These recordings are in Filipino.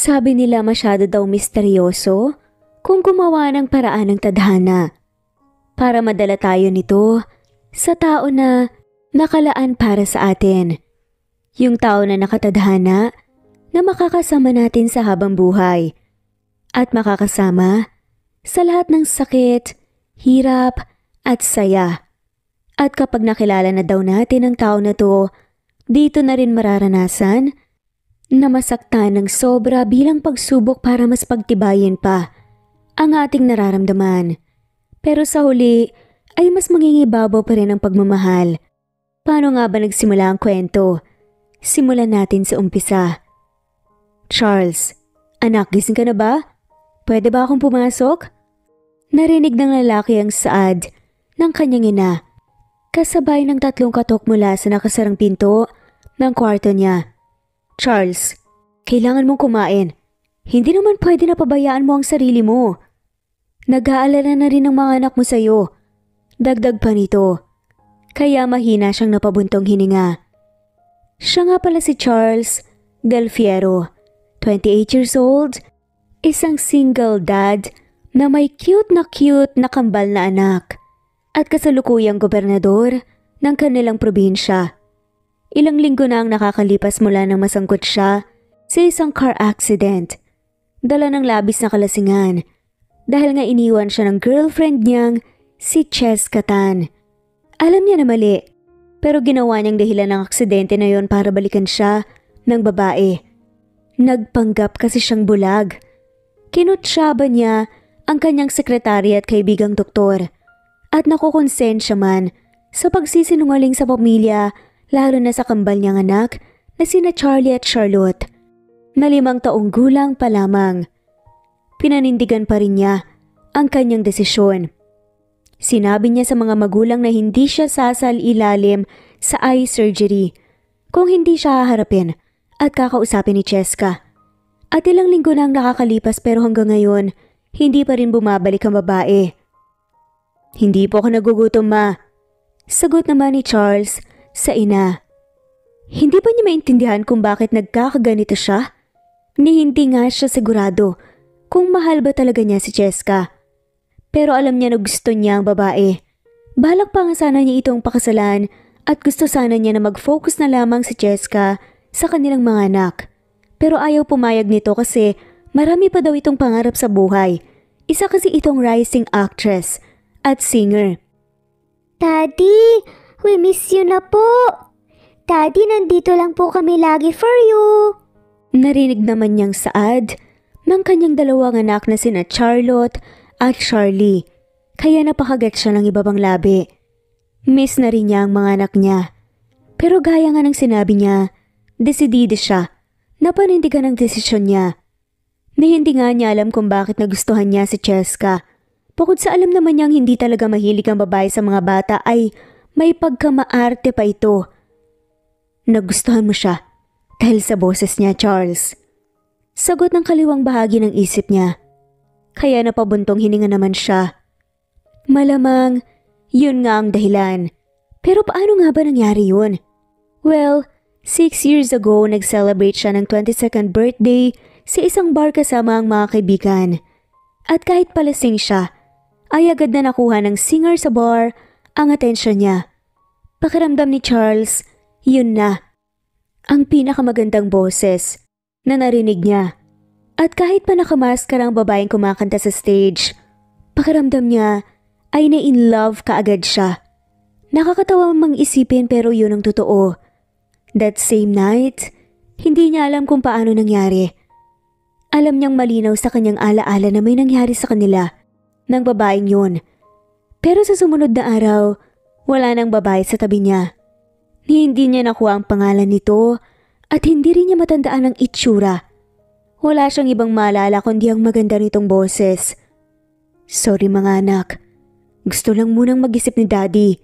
Sabi nila masyado daw misteryoso kung gumawa ng paraan ng tadhana para madala tayo nito sa tao na nakalaan para sa atin. Yung tao na nakatadhana na makakasama natin sa habang buhay at makakasama sa lahat ng sakit, hirap at saya. At kapag nakilala na daw natin ang tao na to, dito na rin mararanasan na masaktan ng sobra bilang pagsubok para mas pagtibayin pa ang ating nararamdaman. Pero sa huli ay mas mangingibabaw pa rin ang pagmamahal. Paano nga ba nagsimula ang kwento? Simulan natin sa umpisa. Charles, anak, gising ka na ba? Pwede ba akong pumasok? Narinig ng lalaki ang saad ng kanyang ina, kasabay ng 3 katok mula sa nakasarang pinto ng kwarto niya. Charles, kailangan mong kumain. Hindi naman pwede na pabayaan mo ang sarili mo. Nag-aalala na rin ang mga anak mo sa'yo. Dagdag pa nito, kaya mahina siyang napabuntong hininga. Siya nga pala si Charles Del Fierro, 28 years old, isang single dad na may cute na kambal na anak at kasalukuyang gobernador ng kanilang probinsya. Ilang linggo na ang nakakalipas mula nang masangkot siya sa isang car accident. Dala ng labis na kalasingan dahil nga iniwan siya ng girlfriend niyang si Cheska Tan. Alam niya na mali, pero ginawa niyang dahilan ng aksidente na yon para balikan siya ng babae. Nagpanggap kasi siyang bulag. Kinutsyaba niya ang kanyang sekretary at kaibigang doktor at nakukonsensya man sa pagsisinungaling sa pamilya, lalo na sa kambal niyang anak na sina Charlie at Charlotte, na 5 taong gulang pa lamang. Pinanindigan pa rin niya ang kanyang desisyon. Sinabi niya sa mga magulang na hindi siya sasal ilalim sa eye surgery kung hindi siya haharapin at kakausapin ni Cheska. At ilang linggo na ang nakakalipas pero hanggang ngayon, hindi pa rin bumabalik ang babae. Hindi po ako nagugutom, ma. Sagot naman ni Charles sa ina. Hindi ba niya maintindihan kung bakit nagkakaganito siya? Ni hindi nga siya sigurado kung mahal ba talaga niya si Cheska. Pero alam niya na gusto niya ang babae. Balak pa nga sana niya itong pakasalan at gusto sana niya na mag-focus na lamang si Cheska sa kanilang mga anak. Pero ayaw pumayag nito kasi marami pa daw itong pangarap sa buhay. Isa kasi itong rising actress at singer. Daddy, we miss you na po. Daddy, nandito lang po kami lagi for you. Narinig naman niyang saad ng kanyang 2 anak na sina Charlotte at Charlie, kaya napakagat siya ng iba pang labi. Miss na rin niya ang mga anak niya. Pero gaya nga ng sinabi niya, desidide siya na panindigan ang desisyon niya. Ni hindi nga niya alam kung bakit nagustuhan niya si Cheska. Bukod sa alam naman niyang hindi talaga mahilig ang babae sa mga bata ay may pagkamaarte pa ito. Nagustuhan mo siya dahil sa boses niya, Charles. Sagot ng kaliwang bahagi ng isip niya. Kaya napabuntong hininga naman siya. Malamang, yun nga ang dahilan. Pero paano nga ba nangyari yun? Well, 6 years ago nag-celebrate siya ng 22nd birthday sa isang bar kasama ang mga kaibigan. At kahit palasing siya, ay agad na nakuha ng singer sa bar ang atensyon niya. Pakiramdam ni Charles, yun na. Ang pinakamagandang boses na narinig niya. At kahit pa nakamaskara ang babaeng kumakanta sa stage, pakiramdam niya ay na-in love kaagad siya. Nakakatawa mang isipin pero yun ang totoo. That same night, hindi niya alam kung paano nangyari. Alam niyang malinaw sa kanyang alaala na may nangyari sa kanila ng babaeng yun. Pero sa sumunod na araw, wala nang babae sa tabi niya. Hindi niya nakuha ang pangalan nito at hindi rin niya matandaan ang itsura. Wala siyang ibang maalala kundi ang maganda nitong boses. Sorry mga anak, gusto lang munang mag-isip ni Daddy.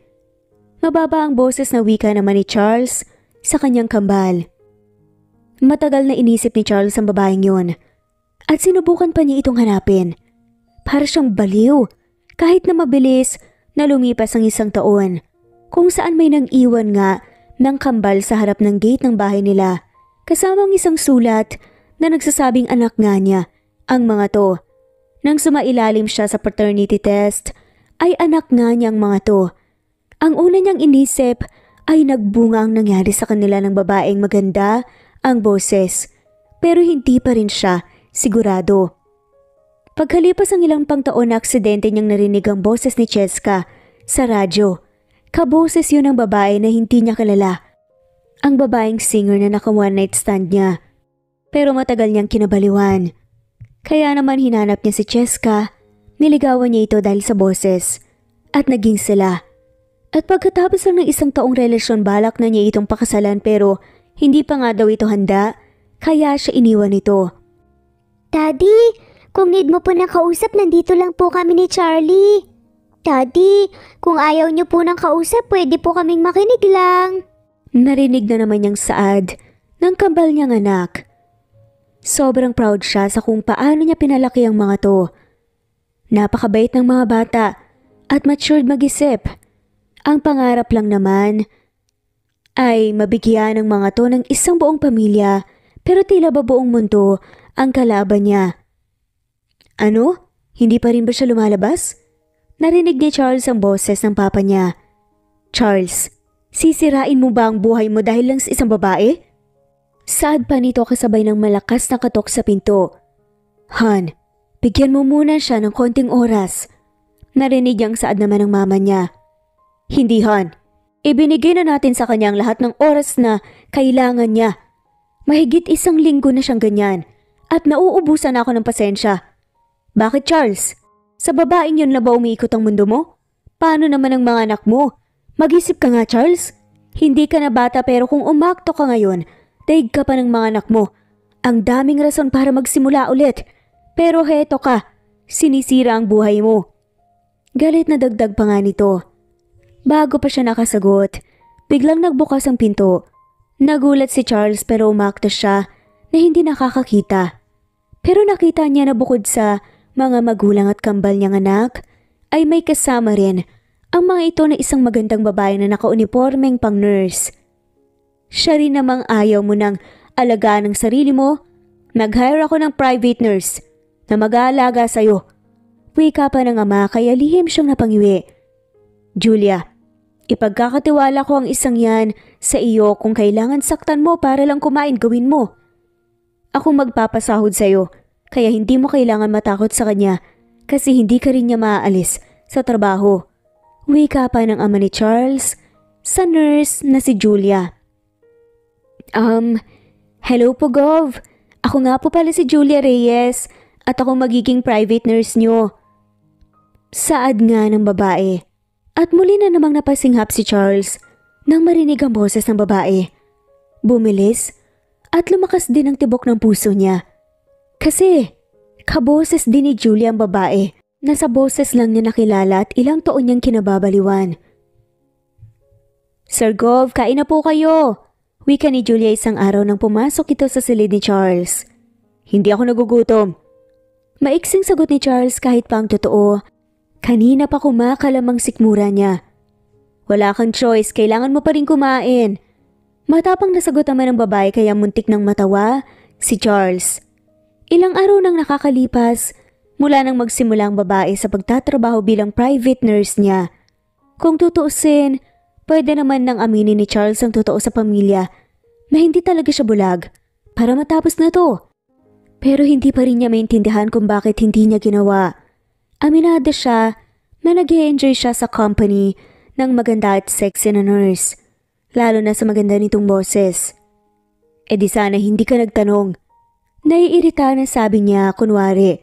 Mababa ang boses na wika naman ni Charles sa kanyang kambal. Matagal na inisip ni Charles ang babaeng yun at sinubukan pa niya itong hanapin. Para siyang baliw kahit na mabilis na lumipas ang 1 taon kung saan may nang iwan nga ng kambal sa harap ng gate ng bahay nila kasamang isang sulat na nagsasabing anak nga niya ang mga to. Nang sumailalim siya sa paternity test, ay anak nga niyang mga to. Ang una niyang inisip ay nagbunga ang nangyari sa kanila ng babaeng maganda ang boses, pero hindi pa rin siya sigurado. Pagkalipas ang ilang pang taon na aksidente niyang narinig ang boses ni Cheska sa radyo. Kaboses yun ng babae na hindi niya kilala. Ang babaeng singer na naka one night stand niya. Pero matagal niyang kinabaliwan. Kaya naman hinanap niya si Cheska, niligawan niya ito dahil sa boses. At naging sila. At pagkatapos lang ng isang taong relasyon balak na niya itong pakasalan pero hindi pa nga daw ito handa, kaya siya iniwan ito. Daddy, kung need mo po ng kausap, nandito lang po kami ni Charlie. Daddy, kung ayaw niyo po ng kausap, pwede po kaming makinig lang. Narinig na naman niyang saad ng kambal niyang anak. Sobrang proud siya sa kung paano niya pinalaki ang mga to. Napakabait ng mga bata at matured mag-isip. Ang pangarap lang naman ay mabigyan ng mga to ng isang buong pamilya pero tila ba buong mundo ang kalaban niya. Ano? Hindi pa rin ba siya lumalabas? Narinig ni Charles ang boses ng papa niya. Charles, sisirain mo ba ang buhay mo dahil lang sa isang babae? Saad pa nito kasabay ng malakas na katok sa pinto. Han, bigyan mo muna siya ng konting oras. Narinig niyang saad naman ng mama niya. Hindi Han, ibinigay na natin sa kanya ang lahat ng oras na kailangan niya. Mahigit 1 linggo na siyang ganyan at nauubusan ako ng pasensya. Bakit Charles? Sa babaeng yun na ba umiikot ang mundo mo? Paano naman ang mga anak mo? Mag-isip ka nga Charles. Hindi ka na bata pero kung umakto ka ngayon, daig ka pa ng mga anak mo. Ang daming rason para magsimula ulit. Pero heto ka, sinisira ang buhay mo. Galit na dagdag pa nga nito. Bago pa siya nakasagot, biglang nagbukas ang pinto. Nagulat si Charles pero umakto siya na hindi nakakakita. Pero nakita niya na bukod sa mga magulang at kambal niyang anak, ay may kasama rin ang mga ito na isang magandang babae na naka-uniformeng pang-nurse. Siya rin namang ayaw mo nang alagaan ang sarili mo. Nag-hire ako ng private nurse na mag-aalaga sa'yo. Wika pa ng ama kaya lihim siyang napangiwi. Julia, ipagkakatiwala ko ang isang yan sa iyo kung kailangan saktan mo para lang kumain gawin mo. Ako magpapasahod sa'yo kaya hindi mo kailangan matakot sa kanya kasi hindi ka rin niya maaalis sa trabaho. Wika pa ng ama ni Charles sa nurse na si Julia. Hello po Gov. Ako nga po pala si Julia Reyes at ako magiging private nurse niyo. Saad nga ng babae. At muli na namang napasinghap si Charles nang marinig ang boses ng babae. Bumilis at lumakas din ang tibok ng puso niya. Kasi kaboses din ni Julia ang babae na sa boses lang niya nakilala at ilang taon niyang kinababaliwan. Sir Gov, kain na po kayo. Wika ni Julia isang araw nang pumasok ito sa silid ni Charles. Hindi ako nagugutom. Maiksing sagot ni Charles kahit pa ang totoo. Kanina pa kumakalamang sikmura niya. Wala kang choice, kailangan mo pa rin kumain. Matapang nasagot naman ng babae kaya muntik nang matawa si Charles. Ilang araw nang nakakalipas mula nang magsimula ang babae sa pagtatrabaho bilang private nurse niya. Kung tutuusin, pwede naman nang aminin ni Charles ang totoo sa pamilya na hindi talaga siya bulag para matapos na to. Pero hindi pa rin niya maintindihan kung bakit hindi niya ginawa. Aminado siya na nag-e-enjoy siya sa company ng maganda at sexy na nurse, lalo na sa maganda nitong boses. E di sana hindi ka nagtanong. Naiirita na sabi niya kunwari.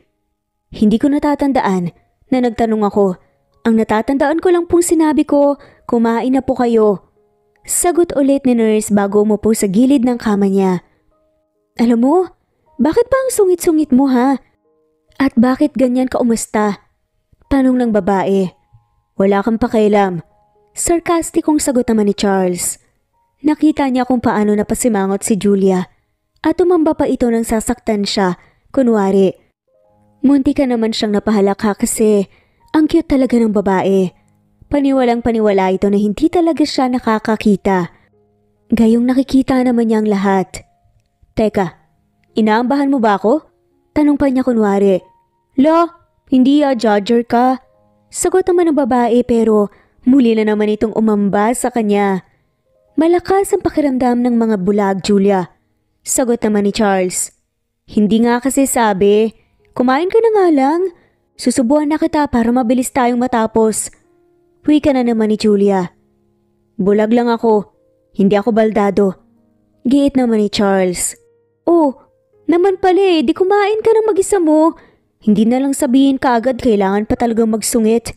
Hindi ko natatandaan na nagtanong ako. Ang natatandaan ko lang pong sinabi ko, kumain na po kayo. Sagot ulit ni nurse bago umupo sa gilid ng kama niya. Alam mo, bakit ba ang sungit-sungit mo ha? At bakit ganyan ka umusta? Tanong ng babae. Wala kang pakialam. Sarkastikong sagot naman ni Charles. Nakita niya kung paano napasimangot si Julia at tumamba pa ito nang sasaktan siya, kunwari. Munti ka naman siyang napahalaka kasi ang cute talaga ng babae. Paniwalang paniwala ito na hindi talaga siya nakakakita. Gayong nakikita naman niya ang lahat. Teka, Inaambahan mo ba ako? Tanong pa niya kunwari. La, hindi judger ka. Sagot naman ng babae pero muli na naman itong umamba sa kanya. Malakas ang pakiramdam ng mga bulag, Julia. Sagot naman ni Charles. Hindi nga kasi sabi. Kumain ka na nga lang. Susubuan na kita para mabilis tayong matapos. Wika na naman ni Julia. Bulag lang ako. Hindi ako baldado. Giit naman ni Charles. Oh, naman pala di kumain ka ng mag-isa mo. Hindi na lang sabihin kaagad kailangan pa talagang magsungit.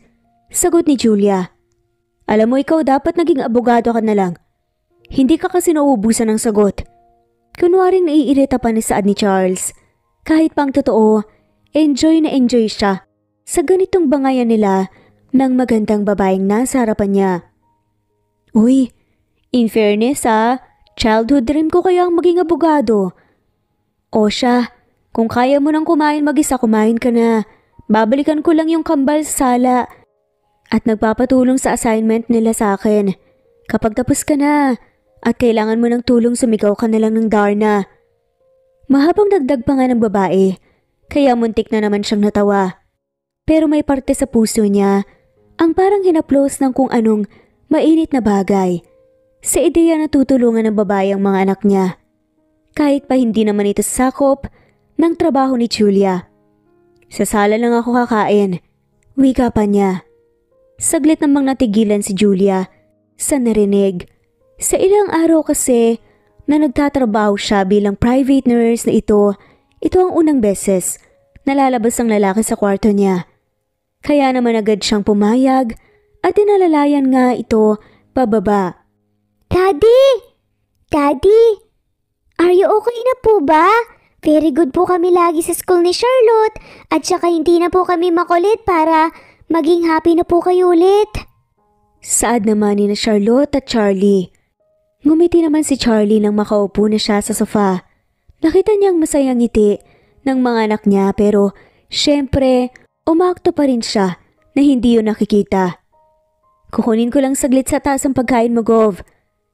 Sagot ni Julia. Alam mo ikaw dapat naging abogado ka na lang. Hindi ka kasi nauubusan ng sagot. Kunwaring naiirita pa ni saad ni Charles. Kahit pang totoo, enjoy na enjoy siya sa ganitong bangayan nila ng magandang babaeng nasa harapan niya. Uy, in fairness childhood dream ko kaya ang maging abogado. O siya, kung kaya mo nang kumain mag-isa, kumain ka na. Babalikan ko lang yung kambal sa sala. At nagpapatulong sa assignment nila sa akin. Kapag tapos ka na, at kailangan mo ng tulong sumigaw ka na lang ng Darna. Mahabang dagdag pa nga ng babae, kaya muntik na naman siyang natawa. Pero may parte sa puso niya, ang parang hinaplos ng kung anong mainit na bagay. Sa ideya na tutulungan ng babae ang mga anak niya. Kahit pa hindi naman ito sakop ng trabaho ni Julia. Sa sala lang ako kakain, wika pa niya. Saglit namang natigilan si Julia sa narinig. Sa ilang araw kasi na nagtatrabaho siya bilang private nurse na ito ang unang beses na lalabas ang lalaki sa kwarto niya. Kaya naman agad siyang pumayag at dinalalayan nga ito pababa. Daddy! Daddy! Are you okay na po ba? Very good po kami lagi sa school ni Charlotte at saka hindi na po kami makulit para maging happy na po kayo ulit. Saad naman ni na Charlotte at Charlie. Ngumiti naman si Charlie nang makaupo na siya sa sofa. Nakita niyang masayang ngiti ng mga anak niya pero syempre umakto pa rin siya na hindi yun nakikita. Kukunin ko lang saglit sa taas ang pagkain mo, Gov.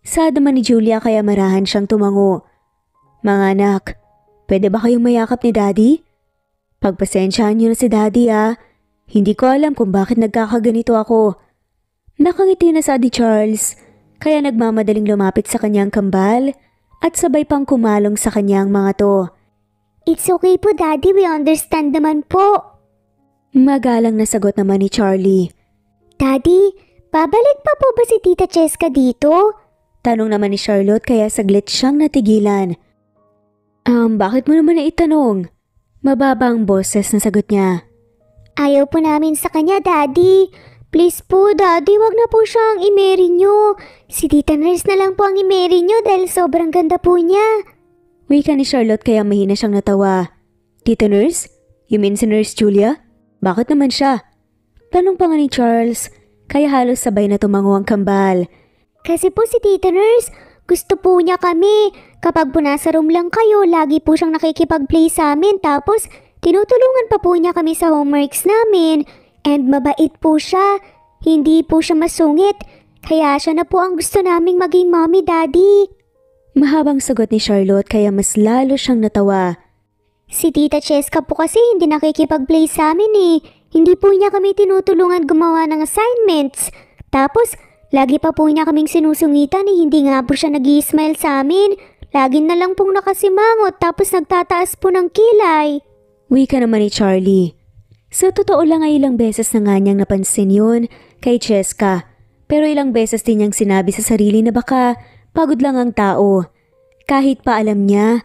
Saad naman ni Julia kaya marahan siyang tumango. Mga anak, pwede ba kayong mayakap ni Daddy? Pagpasensyahan niyo na si Daddy Hindi ko alam kung bakit nagkakaganito ako. Nakangiti na sa ni Charles, kaya nagmamadaling lumapit sa kanyang kambal at sabay pang kumalong sa kanyang mga to. It's okay po Daddy, we understand naman po. Magalang na sagot naman ni Charlie. Daddy, babalik pa po ba si Tita Cheska dito? Tanong naman ni Charlotte kaya saglit siyang natigilan. Bakit mo naman naitanong? Mababa ang boses na sagot niya. Ayaw po namin sa kanya, Daddy. Please po, Daddy, wag na po siya ang i-marry niyo. Si Tita Nurse na lang po ang i-marry niyo dahil sobrang ganda po niya. Wika ni Charlotte kaya mahina siyang natawa. Tita Nurse? You mean si Nurse Julia? Bakit naman siya? Tanong pa nga ni Charles, kaya halos sabay na tumango ang kambal. Kasi po si Tita Nurse, gusto po niya kami. Kapag po nasa room lang kayo, lagi po siyang nakikipag-play sa amin. Tapos, tinutulungan pa po niya kami sa homeworks namin. And mabait po siya. Hindi po siya masungit. Kaya siya na po ang gusto naming maging mommy, Daddy. Mahabang sagot ni Charlotte kaya mas lalo siyang natawa. Si Tita Cheska po kasi hindi nakikipag-play sa amin Hindi po niya kami tinutulungan gumawa ng assignments. Tapos, lagi pa po niya kaming sinusungitan hindi nga po siya nag-i-smile sa amin. Lagi na lang pong nakasimangot tapos nagtataas po ng kilay. Wika naman ni Charlie. Sa totoo lang ay ilang beses na nga niyang napansin yun kay Cheska. Pero ilang beses din niyang sinabi sa sarili na baka pagod lang ang tao. Kahit pa alam niya,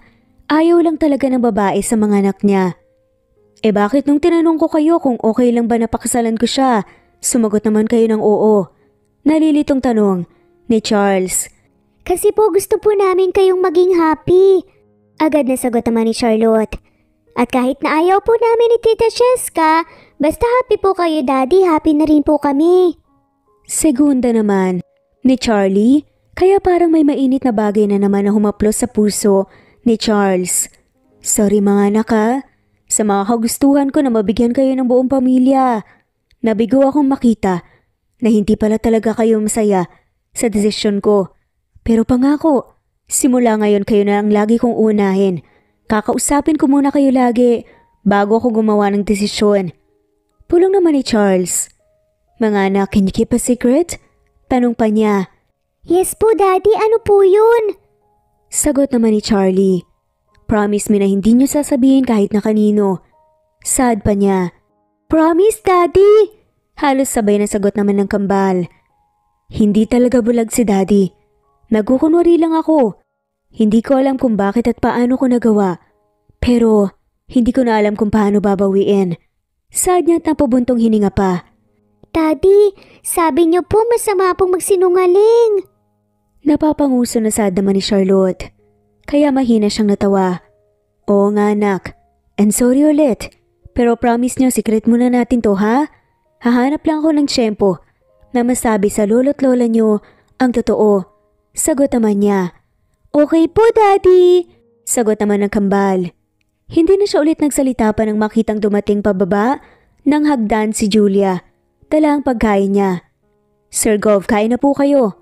ayaw lang talaga ng babae sa mga anak niya. Bakit nung tinanong ko kayo kung okay lang ba napakasalan ko siya, sumagot naman kayo ng oo? Nalilitong tanong ni Charles. Kasi po gusto po namin kayong maging happy. Agad na sagot naman ni Charlotte. At kahit na ayaw po namin ni Tita Cheska, basta happy po kayo Daddy, happy na rin po kami. Segunda naman ni Charlie, kaya parang may mainit na bagay na naman na humaplos sa puso ni Charles. Sorry mga anak sa mga kagustuhan ko na mabigyan kayo ng buong pamilya. Nabigo akong makita na hindi pala talaga kayo masaya sa desisyon ko. Pero pangako, simula ngayon kayo na ang lagi kong unahin Kakausapin ko muna kayo lagi bago ako gumawa ng desisyon. Pulong naman ni Charles. Mga anak, can you keep a secret? Tanong pa niya. Yes po, Daddy. Ano po yun? Sagot naman ni Charlie. Promise me na hindi niyo sasabihin kahit na kanino. Sad pa niya. Promise, Daddy! Halos sabay na sagot naman ng kambal. Hindi talaga bulag si Daddy. Nagkukunwari lang ako. Hindi ko alam kung bakit at paano ko nagawa. Pero hindi ko na alam kung paano babawiin. Sad niya at napabuntong hininga pa. Daddy, sabi niyo po masama pong magsinungaling. Napapanguso na sad naman ni Charlotte. Kaya mahina siyang natawa. Oo nga anak. And sorry ulit. Pero promise niyo secret muna natin to ha? Hahanap lang ako ng tiyempo na masabi sa lolo't lola niyo ang totoo. Sagot naman niya. Okay po, Daddy! Sagot naman ng kambal. Hindi na siya ulit nagsalita pa nang makitang dumating pababa ng hagdan si Julia. Dala ang pagkain niya. Sir Gov, kain na po kayo.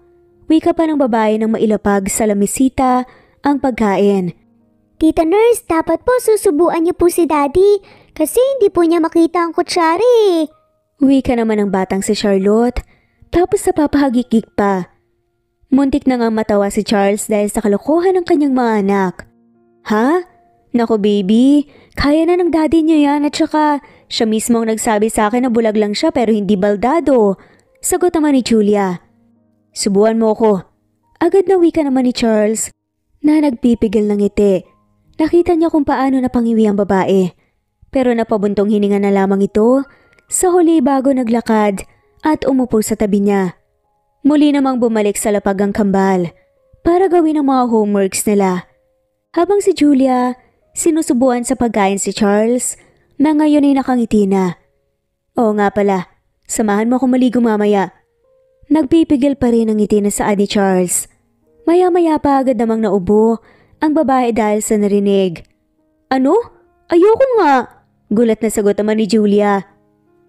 Wika pa ng babae nang mailapag sa lamisita ang pagkain. Tita Nurse, dapat po susubuan niyo po si Daddy kasi hindi po niya makita ang kutsari. Wika naman ng batang si Charlotte, tapos napapahagikik pa. Muntik na nga matawa si Charles dahil sa kalokohan ng kanyang mga anak. Ha? Naku baby, kaya na ng daddy niyo yan at saka siya mismo ang nagsabi sa akin na bulag lang siya pero hindi baldado. Sagot naman ni Julia. Subuan mo ko. Agad na wika naman ni Charles na nagpipigil ng ngiti. Nakita niya kung paano napangiwi ang babae. Pero napabuntong hininga na lamang ito sa huli bago naglakad at umupo sa tabi niya. Muli namang bumalik sa lapag ang kambal para gawin ang mga homeworks nila. Habang si Julia sinusubuan sa pagkain si Charles na ngayon ay nakangiti na. Oo nga pala, samahan mo akong maligo mamaya. Nagpipigil pa rin ang ngiti na saad ni Charles. Maya-maya pa agad namang naubo ang babae dahil sa narinig. Ano? Ayoko nga! Gulat na sagot naman ni Julia.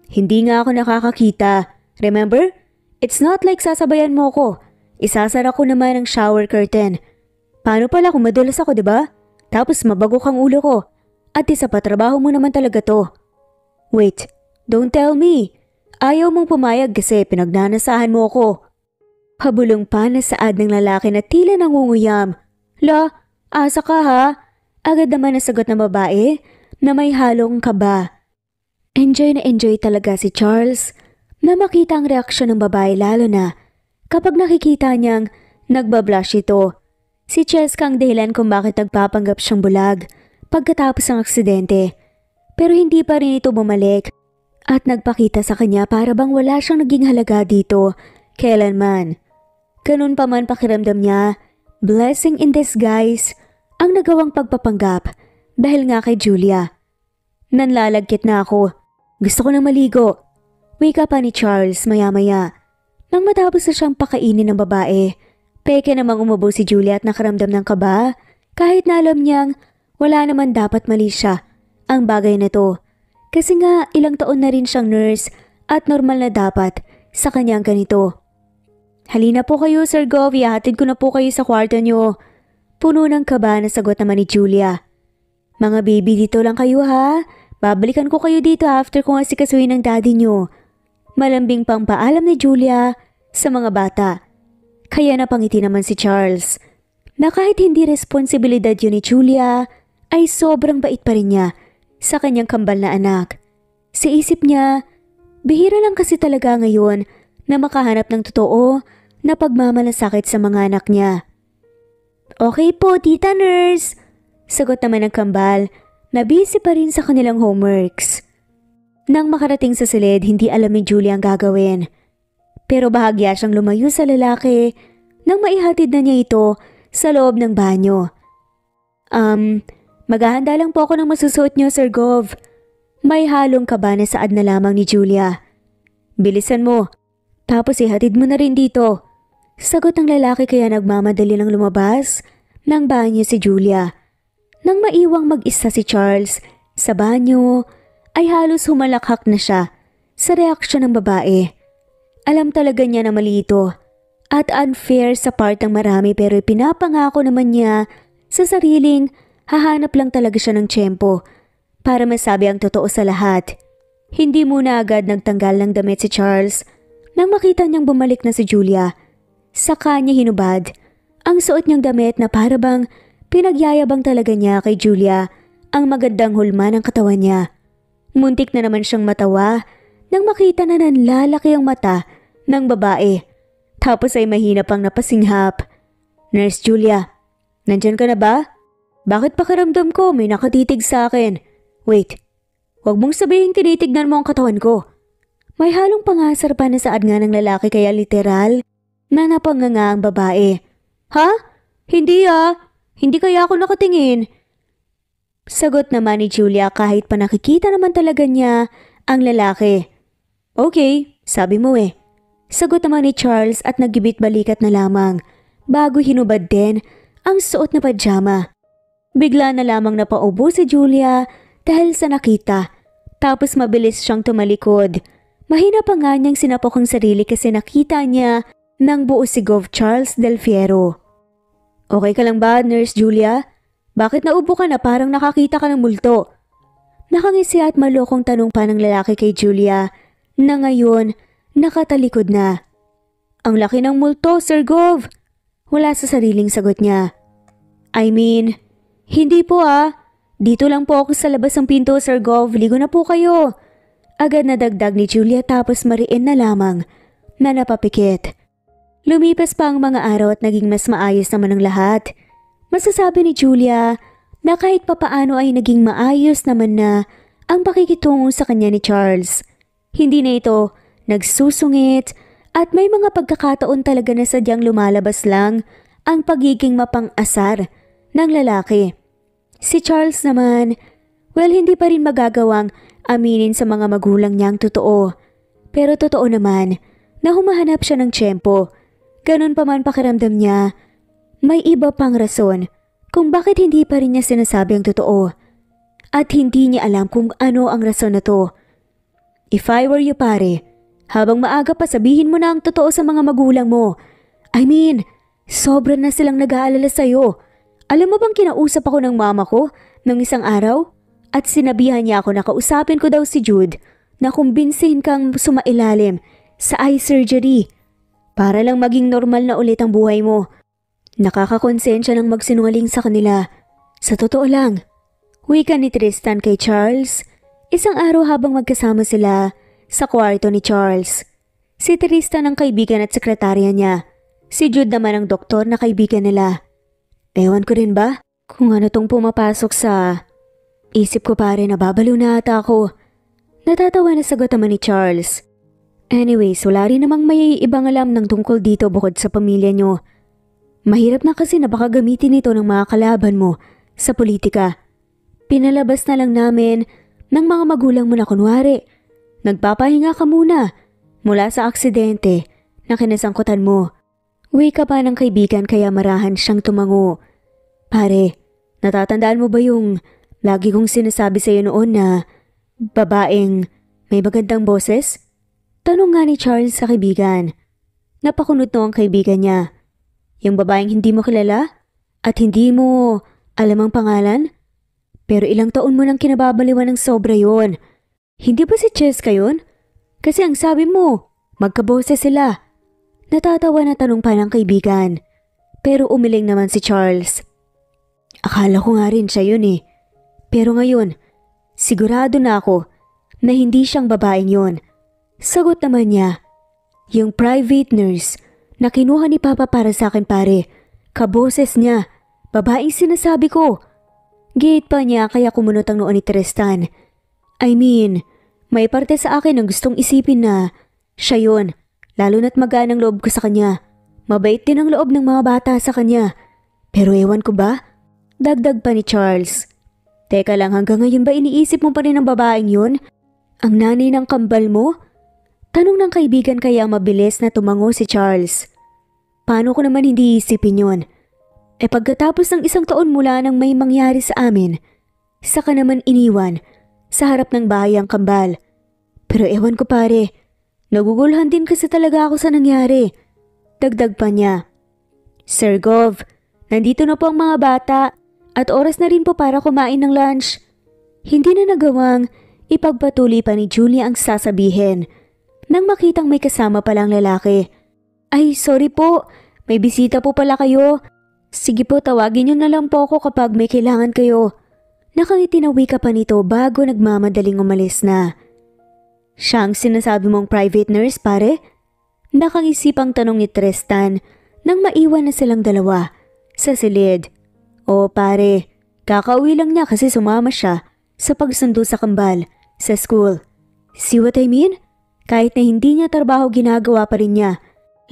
Hindi nga ako nakakakita. Remember? It's not like sasabayan mo ko. Isasara ko naman ang shower curtain. Paano pala kung madulas ako, diba? Tapos mabago kang ulo ko. At isa pa, trabaho mo naman talaga to. Wait, don't tell me. Ayaw mong pumayag kasi pinagnanasahan mo ako. Habulong pa na saad ng lalaki na tila nangunguyam. La, asa ka ha? Agad naman nasagot ng babae na may halong kaba. Enjoy na enjoy talaga si Charles na makita ang reaksyon ng babae lalo na kapag nakikita niyang nagbablush ito. Si Cheska ang dahilan kung bakit nagpapanggap siyang bulag pagkatapos ng aksidente. Pero hindi pa rin ito bumalik at nagpakita sa kanya para bang wala siyang naging halaga dito kailanman. Ganun pa man pakiramdam niya, blessing in disguise ang nagawang pagpapanggap dahil nga kay Julia. Nanlalagkit na ako. Gusto ko nang maligo. Wika pa ni Charles maya-maya. Nang matapos na siyang pakainin ng babae, peke namang umubo si Julia at nakaramdam ng kaba kahit na alam niyang wala naman dapat mali siya ang bagay na to. Kasi nga ilang taon na rin siyang nurse at normal na dapat sa kanyang ganito. Halina po kayo Sir Gov, ihahatid ko na po kayo sa kwarto niyo. Puno ng kaba na sagot naman ni Julia. Mga baby dito lang kayo ha. Babalikan ko kayo dito after kung asikasuhin ng daddy niyo. Malambing pang paalam ni Julia sa mga bata. Kaya napangiti naman si Charles na kahit hindi responsibilidad yun ni Julia ay sobrang bait pa rin niya sa kanyang kambal na anak. Sa isip niya, bihira lang kasi talaga ngayon na makahanap ng totoo na pagmamalasakit sa mga anak niya. Okay po, Tita Nurse. Sagot naman ng kambal na busy pa rin sa kanilang homeworks. Nang makarating sa silid, hindi alam ni Julia ang gagawin. Pero bahagya siyang lumayo sa lalaki nang maihatid na niya ito sa loob ng banyo. Maghahanda lang po ako ng masusuot niyo, Sir Gov. May halong kaba na saad na lamang ni Julia. Bilisan mo, tapos ihatid mo na rin dito. Sagot ng lalaki kaya nagmamadali ng lumabas ng banyo si Julia. Nang maiwang mag-isa si Charles sa banyo, ay halos humalakhak na siya sa reaksyon ng babae. Alam talaga niya na mali ito at unfair sa part ng marami pero ipinapangako naman niya sa sariling hahanap lang talaga siya ng tiyempo para masabi ang totoo sa lahat. Hindi muna agad nagtanggal ng damit si Charles nang makita niyang bumalik na si Julia. Saka niya hinubad ang suot niyang damit na para bang pinagyayabang talaga niya kay Julia ang magandang hulma ng katawan niya. Muntik na naman siyang matawa nang makita na nanlalaki ang mata ng babae. Tapos ay mahina pang napasinghap. Nurse Julia, nandyan ka na ba? Bakit pakiramdam ko may nakatitig sa akin? Wait, huwag mong sabihin tinitignan mo ang katawan ko. May halong pangasar pa na saad nga ng lalaki kaya literal na napanganga ang babae. Ha? Hindi Hindi kaya ako nakatingin. Sagot naman ni Julia kahit pa nakikita naman talaga niya ang lalaki. Okay, sabi mo eh. Sagot naman ni Charles at nagibit balikat na lamang bago hinubad din ang suot na pajama. Bigla na lamang napaubo si Julia dahil sa nakita. Tapos mabilis siyang tumalikod. Mahina pa nga niyang sinapok ang sarili kasi nakita niya nang buo si Gov. Charles Del Fiero. Okay ka lang ba, Nurse Julia? Bakit naubo ka na parang nakakita ka ng multo? Nakangisi at malokong tanong pa ng lalaki kay Julia na ngayon nakatalikod na. Ang laki ng multo, Sir Gov. Wala sa sariling sagot niya. I mean, hindi po Dito lang po ako sa labas ng pinto, Sir Gov. Ligo na po kayo. Agad na dagdag ni Julia tapos mariin na lamang na napapikit. Lumipas pa ang mga araw at naging mas maayos naman ang lahat. Masasabi ni Julia na kahit papaano ay naging maayos naman na ang pakikitungo sa kanya ni Charles. Hindi na ito nagsusungit at may mga pagkakataon talaga na sadyang lumalabas lang ang pagiging mapang-asar ng lalaki. Si Charles naman, well hindi pa rin magagawang aminin sa mga magulang niyang totoo. Pero totoo naman na humahanap siya ng tiyempo. Ganun pa man pakiramdam niya, may iba pang rason kung bakit hindi pa rin niya sinasabi ang totoo. At hindi niya alam kung ano ang rason na to. If I were you pare, habang maaga pa sabihin mo na ang totoo sa mga magulang mo. I mean, sobra na silang nag-aalala sa'yo. Alam mo bang kinausap ako ng mama ko ng isang araw? At sinabihan niya ako na kausapin ko daw si Jude na kumbinsihin kang sumailalim sa eye surgery para lang maging normal na ulit ang buhay mo. Nakakakonsensya ng magsinungaling sa kanila. Sa totoo lang, wika ni Tristan kay Charles. Isang araw habang magkasama sila sa kwarto ni Charles. Si Tristan ang kaibigan at sekretarya niya. Si Jude naman ang doktor na kaibigan nila. Ewan ko rin ba kung ano tong pumapasok sa isip ko pare, nababaliw na ata ako. Natatawa na sagot naman ni Charles. Anyways, wala rin namang may ibang alam ng tungkol dito bukod sa pamilya nyo. Mahirap na kasi na baka gamitin ito ng mga kalaban mo sa politika. Pinalabas na lang namin ng mga magulang mo na kunwari nagpapahinga ka muna mula sa aksidente na kinasangkutan mo. Wika pa ng kaibigan kaya marahan siyang tumango. Pare, natatandaan mo ba yung lagi kong sinasabi sa'yo noon na babaeng may magandang boses? Tanong nga ni Charles sa kaibigan. Napakunot no ang kaibigan niya. Yung babaeng hindi mo kilala at hindi mo alam ang pangalan? Pero ilang taon mo nang kinababaliwan ng sobra yon. Hindi ba si Cheska yun? Kasi ang sabi mo, magkaboses sila. Natatawa na tanong pa ng kaibigan. Pero umiling naman si Charles. Akala ko nga rin siya yun eh. Pero ngayon, sigurado na ako na hindi siyang babaeng yun. Sagot naman niya, yung private nurse na kinuha ni Papa para sa akin pare, kaboses niya, babaeng sinasabi ko. Gate pa niya kaya kumunot ang noo ni Tristan. I mean, may parte sa akin ang gustong isipin na siya yun, lalo na't magaan ang loob ko sa kanya. Mabait din ang loob ng mga bata sa kanya. Pero ewan ko ba? Dagdag pa ni Charles. Teka lang, hanggang ngayon ba iniisip mo pa rin ang babaeng yun? Ang nanay ng kambal mo? Tanong ng kaibigan kaya mabilis na tumango si Charles. Paano ko naman hindi isipin yun? Pagkatapos ng isang taon mula nang may mangyari sa amin, saka naman iniwan sa harap ng bahay ang kambal. Pero ewan ko pare, naguguluhan din kasi talaga ako sa nangyari. Dagdag pa niya. Sir Gov, nandito na po ang mga bata At oras na rin po para kumain ng lunch. Hindi na nagawang ipagpatuloy pa ni Julia ang sasabihin nang makitang may kasama palang lalaki. Ay, sorry po. May bisita po pala kayo. Sige po, tawagin niyo na lang po ako kapag may kailangan kayo. Nakangiti na wika pa nito bago nagmamadaling umalis na. Siya ang sinasabi mong private nurse, pare? Nakangisipang tanong ni Tristan nang maiwan na silang dalawa sa silid. O pare, kakauwi lang niya kasi sumama siya sa pagsundo sa kambal sa school. See what I mean? Kahit na hindi niya trabaho, ginagawa pa rin niya.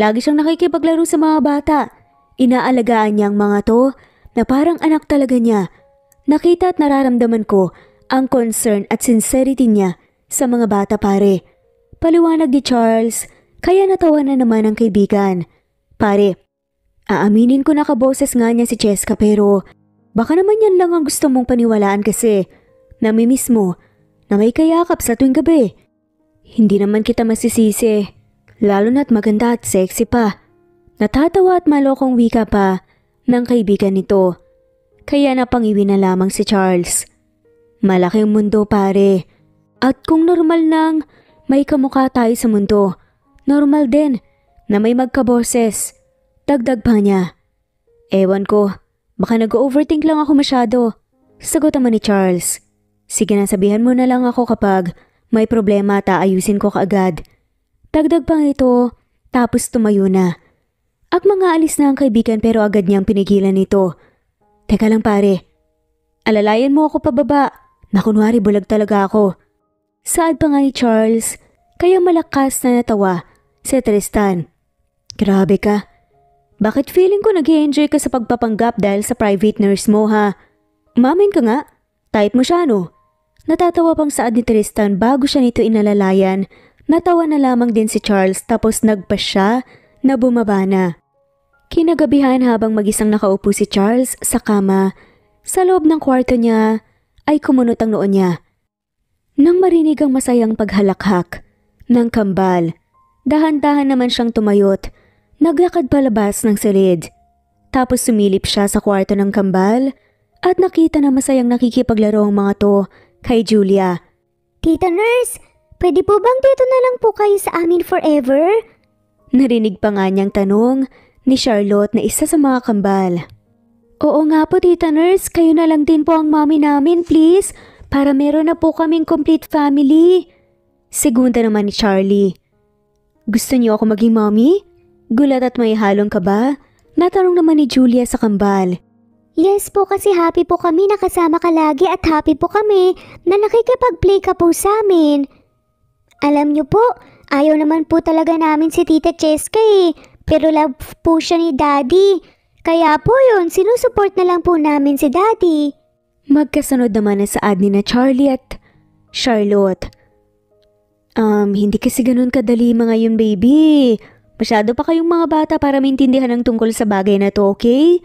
Lagi siyang nakikipaglaro sa mga bata. Inaalagaan niya ang mga to na parang anak talaga niya. Nakita at nararamdaman ko ang concern at sincerity niya sa mga bata, pare. Paliwanag ni Charles, kaya natawa na naman ang kaibigan. Pare, aaminin ko na kaboses nga niya si Cheska pero baka naman yan lang ang gusto mong paniwalaan kasi namimiss mo na may kayakap sa tuwing gabi. Hindi naman kita masisisi, lalo na't maganda at sexy pa. Natatawa at malokong wika pa ng kaibigan nito. Kaya napangiwi na lamang si Charles. Malaking mundo, pare. At kung normal nang may kamukha tayo sa mundo, normal din na may magkaboses. Dagdag pa niya. Ewan ko, baka nag-overthink lang ako masyado. Sagot naman ni Charles. Sige na, sabihan mo na lang ako kapag may problema at aayusin ko kaagad. Dagdag pa ito, tapos tumayo na. Mga alis na ang kaibigan pero agad niyang pinigilan nito. Teka lang, pare. Alalayan mo ako pababa na kunwari bulag talaga ako. Saad pa nga ni Charles, kaya malakas na natawa si Tristan. Grabe ka. Bakit feeling ko nag-i-enjoy ka sa pagpapanggap dahil sa private nurse mo, ha? Umamin ka nga. Type mo siya, no? Natatawa pang saad ni Tristan bago siya nito inalalayan. Natawa na lamang din si Charles tapos nagpa siya na bumaba na. Kinagabihan habang mag-isang nakaupo si Charles sa kama, sa loob ng kwarto niya ay kumunot ang noo niya. Nang marinig ang masayang paghalakhak ng kambal, dahan-dahan naman siyang tumayot, naglakad palabas ng silid. Tapos sumilip siya sa kwarto ng kambal at nakita na masayang nakikipaglaro ang mga to kay Julia. Tita Nurse, pwede po bang dito na lang po kayo sa amin forever? Narinig pa nga niyang tanong ni Charlotte na isa sa mga kambal. Oo nga po, Tita Nurse, kayo na lang din po ang mommy namin, please, para meron na po kaming complete family. Segunda naman ni Charlie. Gusto niyo ako maging mommy? Gulat at may halong kaba? Natanong naman ni Julia sa kambal. Yes po, kasi happy po kami nakasama ka lagi at happy po kami na nakikipag-play ka po sa amin. Alam niyo po, ayaw naman po talaga namin si Tita Cheska eh. Pero love po siya ni Daddy. Kaya po yun, sinusuport na lang po namin si Daddy. Magkasunod naman na saad ni na Charlie at Charlotte. Hindi kasi ganun kadali mga yun, baby. Masyado pa kayong mga bata para maintindihan ang tungkol sa bagay na to, okay?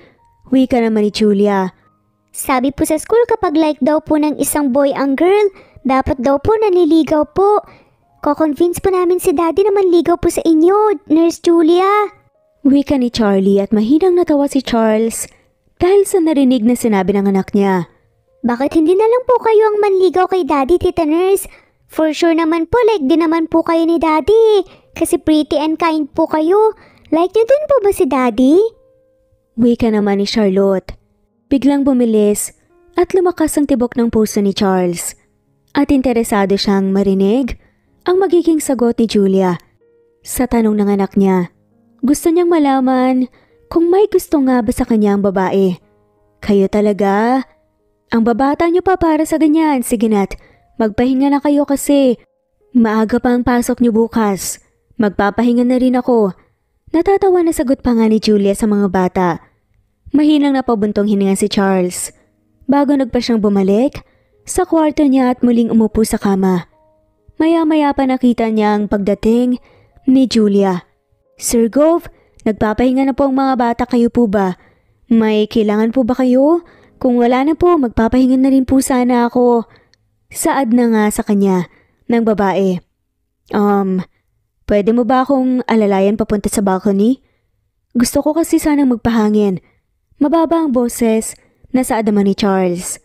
Wika naman ni Julia. Sabi po sa school kapag like daw po ng isang boy ang girl, dapat daw po nanliligaw po. Ko-convince po namin si Daddy na manligaw po sa inyo, Nurse Julia. Wika ni Charlie at mahinang natawa si Charles dahil sa narinig na sinabi ng anak niya. Bakit hindi na lang po kayo ang manligaw kay Daddy, Tita Nurse? For sure naman po, like din naman po kayo ni Daddy. Kasi pretty and kind po kayo. Like niyo din po ba si Daddy? Wika naman ni Charlotte. Biglang bumilis at lumakas ang tibok ng puso ni Charles. At interesado siyang marinig ang magiging sagot ni Julia sa tanong ng anak niya. Gusto niyang malaman kung may gusto nga ba sa kanya ang babae. Kayo talaga? Ang babata niyo pa para sa ganyan. Sige na't, magpahinga na kayo kasi maaga pa ang pasok niyo bukas. Magpapahinga na rin ako. Natatawa na sagot pa nga ni Julia sa mga bata. Mahinang napabuntong hininga si Charles bago nagpa siyang bumalik sa kwarto niya at muling umupo sa kama. Maya-maya pa nakita niya ang pagdating ni Julia. Sir Gov, nagpapahinga na po ang mga bata, kayo po ba? May kailangan po ba kayo? Kung wala na po, magpapahinga na rin po sana ako. Saad na nga sa kanya ng babae. Pwede mo ba akong alalayan papunta sa balcony? Gusto ko kasi sanang magpahangin. Mababa ang boses Nasaad naman ni Charles.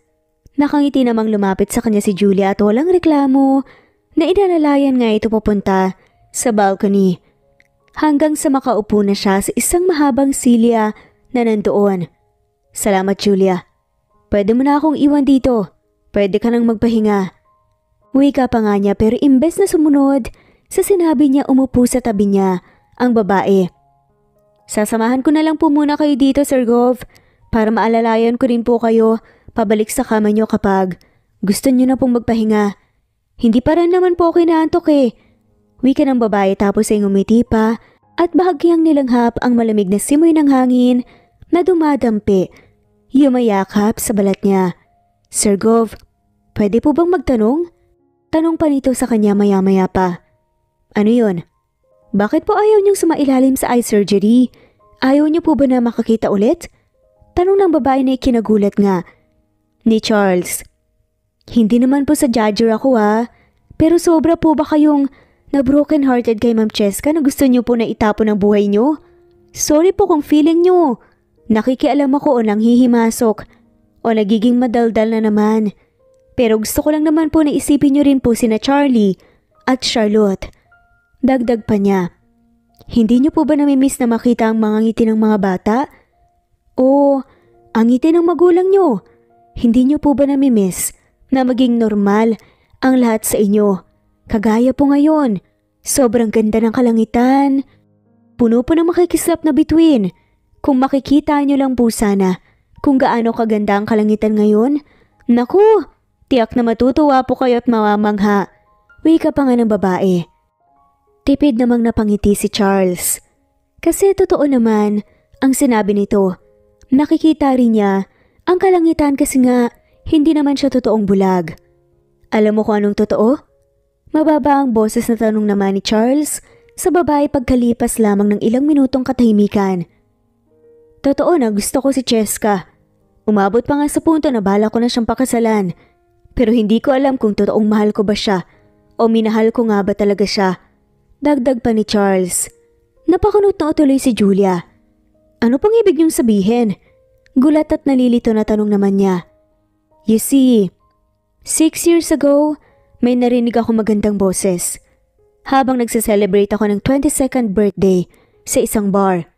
Nakangiti namang lumapit sa kanya si Julia at walang reklamo na inalalayan nga ito papunta sa balcony. Hanggang sa makaupo na siya sa isang mahabang silya na nandoon. Salamat Julia. Pwede mo na akong iwan dito. Pwede ka nang magpahinga. Wika pa nga niya pero imbes na sumunod, sa sinabi niya umupo sa tabi niya ang babae. Sasamahan ko na lang po muna kayo dito Sir Gov para maalalayan ko rin po kayo pabalik sa kama niyo kapag gusto niyo na pong magpahinga. Hindi pa rin naman po ako inaantok eh. Wika ng babae tapos ay ngumiti pa at bahagyang nilanghap ang malamig na simoy ng hangin na dumadampi. Yumayakap sa balat niya. Sir Gov, pwede po bang magtanong? Tanong pa nito sa kanya maya-maya pa. Ano yun? Bakit po ayaw niyong sumailalim sa eye surgery? Ayaw niyo po ba na makakita ulit? Tanong ng babae na ikinagulat nga. Ni Charles. Hindi naman po sa judger ako pero sobra po ba kayong na broken hearted kay Ma'am Cheska na gusto niyo po na itapon ang buhay niyo? Sorry po kung feeling niyo. Nakikialam ako o nanghihimasok o nagiging madaldal na naman. Pero gusto ko lang naman po na isipin niyo rin po sina Charlie at Charlotte. Dagdag pa niya. Hindi niyo po ba namimiss na makita ang mga ngiti ng mga bata? O ang ngiti ng magulang niyo? Hindi niyo po ba namimiss na maging normal ang lahat sa inyo? Kagaya po ngayon, sobrang ganda ng kalangitan. Puno po ng makikislap na bituin. Kung makikita niyo lang po sana kung gaano kaganda ang kalangitan ngayon. Naku, tiyak na matutuwa po kayo at mamamangha. Wika pa nga ng babae. Tipid namang napangiti si Charles. Kasi totoo naman ang sinabi nito. Nakikita rin niya ang kalangitan kasi nga hindi naman siya totoong bulag. Alam mo kung anong totoo? Mababa ang boses na tanong naman ni Charles sa babae pagkalipas lamang ng ilang minutong katahimikan. Totoo na gusto ko si Cheska. Umabot pa nga sa punto na bala ko na siyang pakasalan. Pero hindi ko alam kung totoong mahal ko ba siya o minahal ko nga ba talaga siya. Dagdag pa ni Charles. Napakunot na tuloy si Julia. Ano pang ibig niyong sabihin? Gulat at nalilito na tanong naman niya. You see, 6 years ago, may narinig ako magandang boses. Habang nagse-celebrate ako ng 22nd birthday sa isang bar.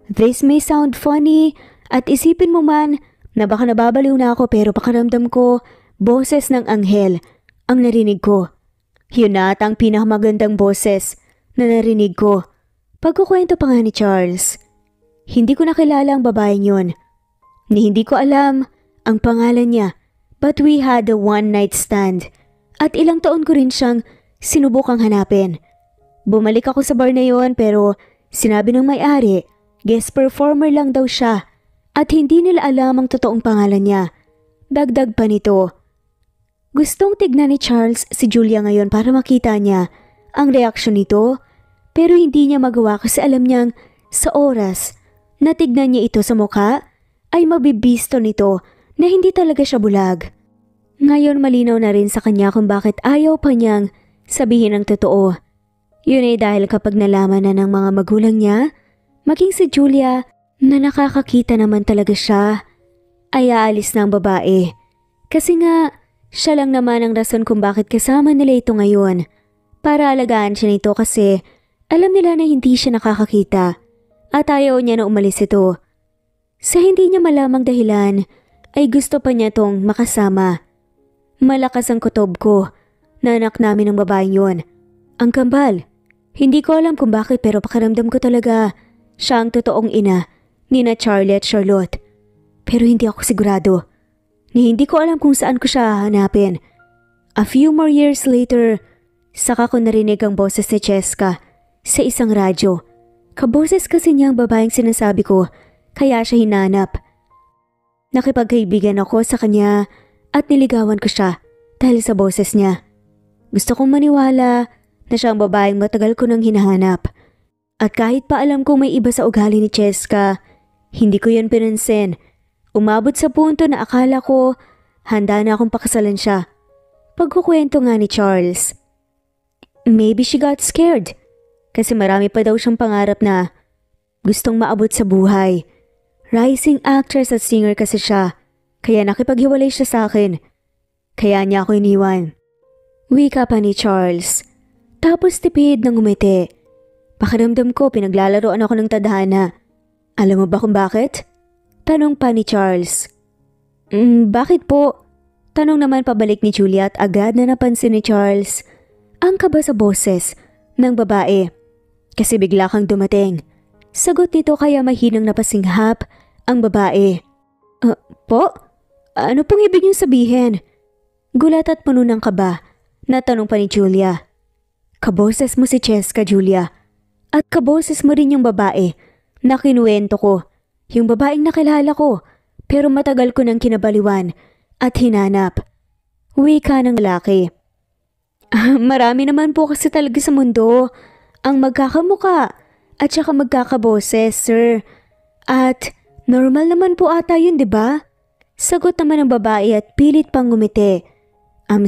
This may sound funny at isipin mo man na baka nababaliw na ako pero pakiramdam ko boses ng anghel ang narinig ko. Yun na at ang pinakamagandang boses na narinig ko. Pagkukwento pa nga ni Charles. Hindi ko nakilala ang babaeng yun. Ni hindi ko alam ang pangalan niya but we had a one night stand at ilang taon ko rin siyang sinubukang hanapin. Bumalik ako sa bar na yon pero sinabi ng may-ari guest performer lang daw siya at hindi nila alam ang totoong pangalan niya. Dagdag pa nito. Gustong tignan ni Charles si Julia ngayon para makita niya ang reaksyon nito pero hindi niya magawa kasi alam niyang sa oras na tignan niya ito sa mukha ay mabibisto nito na hindi talaga siya bulag. Ngayon malinaw na rin sa kanya kung bakit ayaw pa niyang sabihin ang totoo. Yun ay dahil kapag nalaman na ng mga magulang niya, maging si Julia na nakakakita naman talaga siya, ay aalis na ang babae. Kasi nga, siya lang naman ang rason kung bakit kasama nila ito ngayon. Para alagaan siya nito kasi alam nila na hindi siya nakakakita at ayaw niya na umalis ito. Sa hindi niya malamang dahilan, ay gusto pa niya tong makasama. Malakas ang kutob ko na anak namin ng babaeng yun. Ang kambal. Hindi ko alam kung bakit pero pakiramdam ko talaga siya ang totoong ina ni na Charlie at Charlotte. Pero hindi ako sigurado. Ni hindi ko alam kung saan ko siya hahanapin. A few more years later, saka ko narinig ang boses ni Cheska sa isang radyo. Kaboses kasi niya ang babaeng sinasabi ko kaya siya hinanap. Nakipagkaibigan ako sa kanya at niligawan ko siya dahil sa boses niya. Gusto kong maniwala na siya ang babaeng matagal ko nang hinahanap. At kahit pa alam kong may iba sa ugali ni Cheska, hindi ko yun pinansin. Umabot sa punto na akala ko handa na akong pakasalan siya. Pagkukwento nga ni Charles. Maybe she got scared kasi marami pa daw siyang pangarap na gustong maabot sa buhay. Rising actress at singer kasi siya. Kaya nakipaghiwalay siya sa akin. Kaya niya ako iniwan. Wika pa ni Charles. Tapos tipid ng umiti. Pakiramdam ko pinaglalaroan ako ng tadhana. Alam mo ba kung bakit? Tanong pa ni Charles. Bakit po? Tanong naman pabalik ni Julia at agad na napansin ni Charles ang kaba sa boses ng babae. Kasi bigla kang dumating. Sagot nito kaya mahinang napasinghap ang babae. Po? Ano pong ibig niyong sabihin? Gulat at puno ng kaba na tanong pa ni Julia. Kaboses mo si Cheska, Julia. At kaboses mo rin yung babae na kinuwento ko. Yung babaeng nakilala ko pero matagal ko nang kinabaliwan at hinanap. Wika ng lalaki. Marami naman po kasi talaga sa mundo ang magkakamuka at saka magkakaboses, sir. At normal naman po ata yun, di ba? Sagot naman ng babae at pilit pang ngumiti.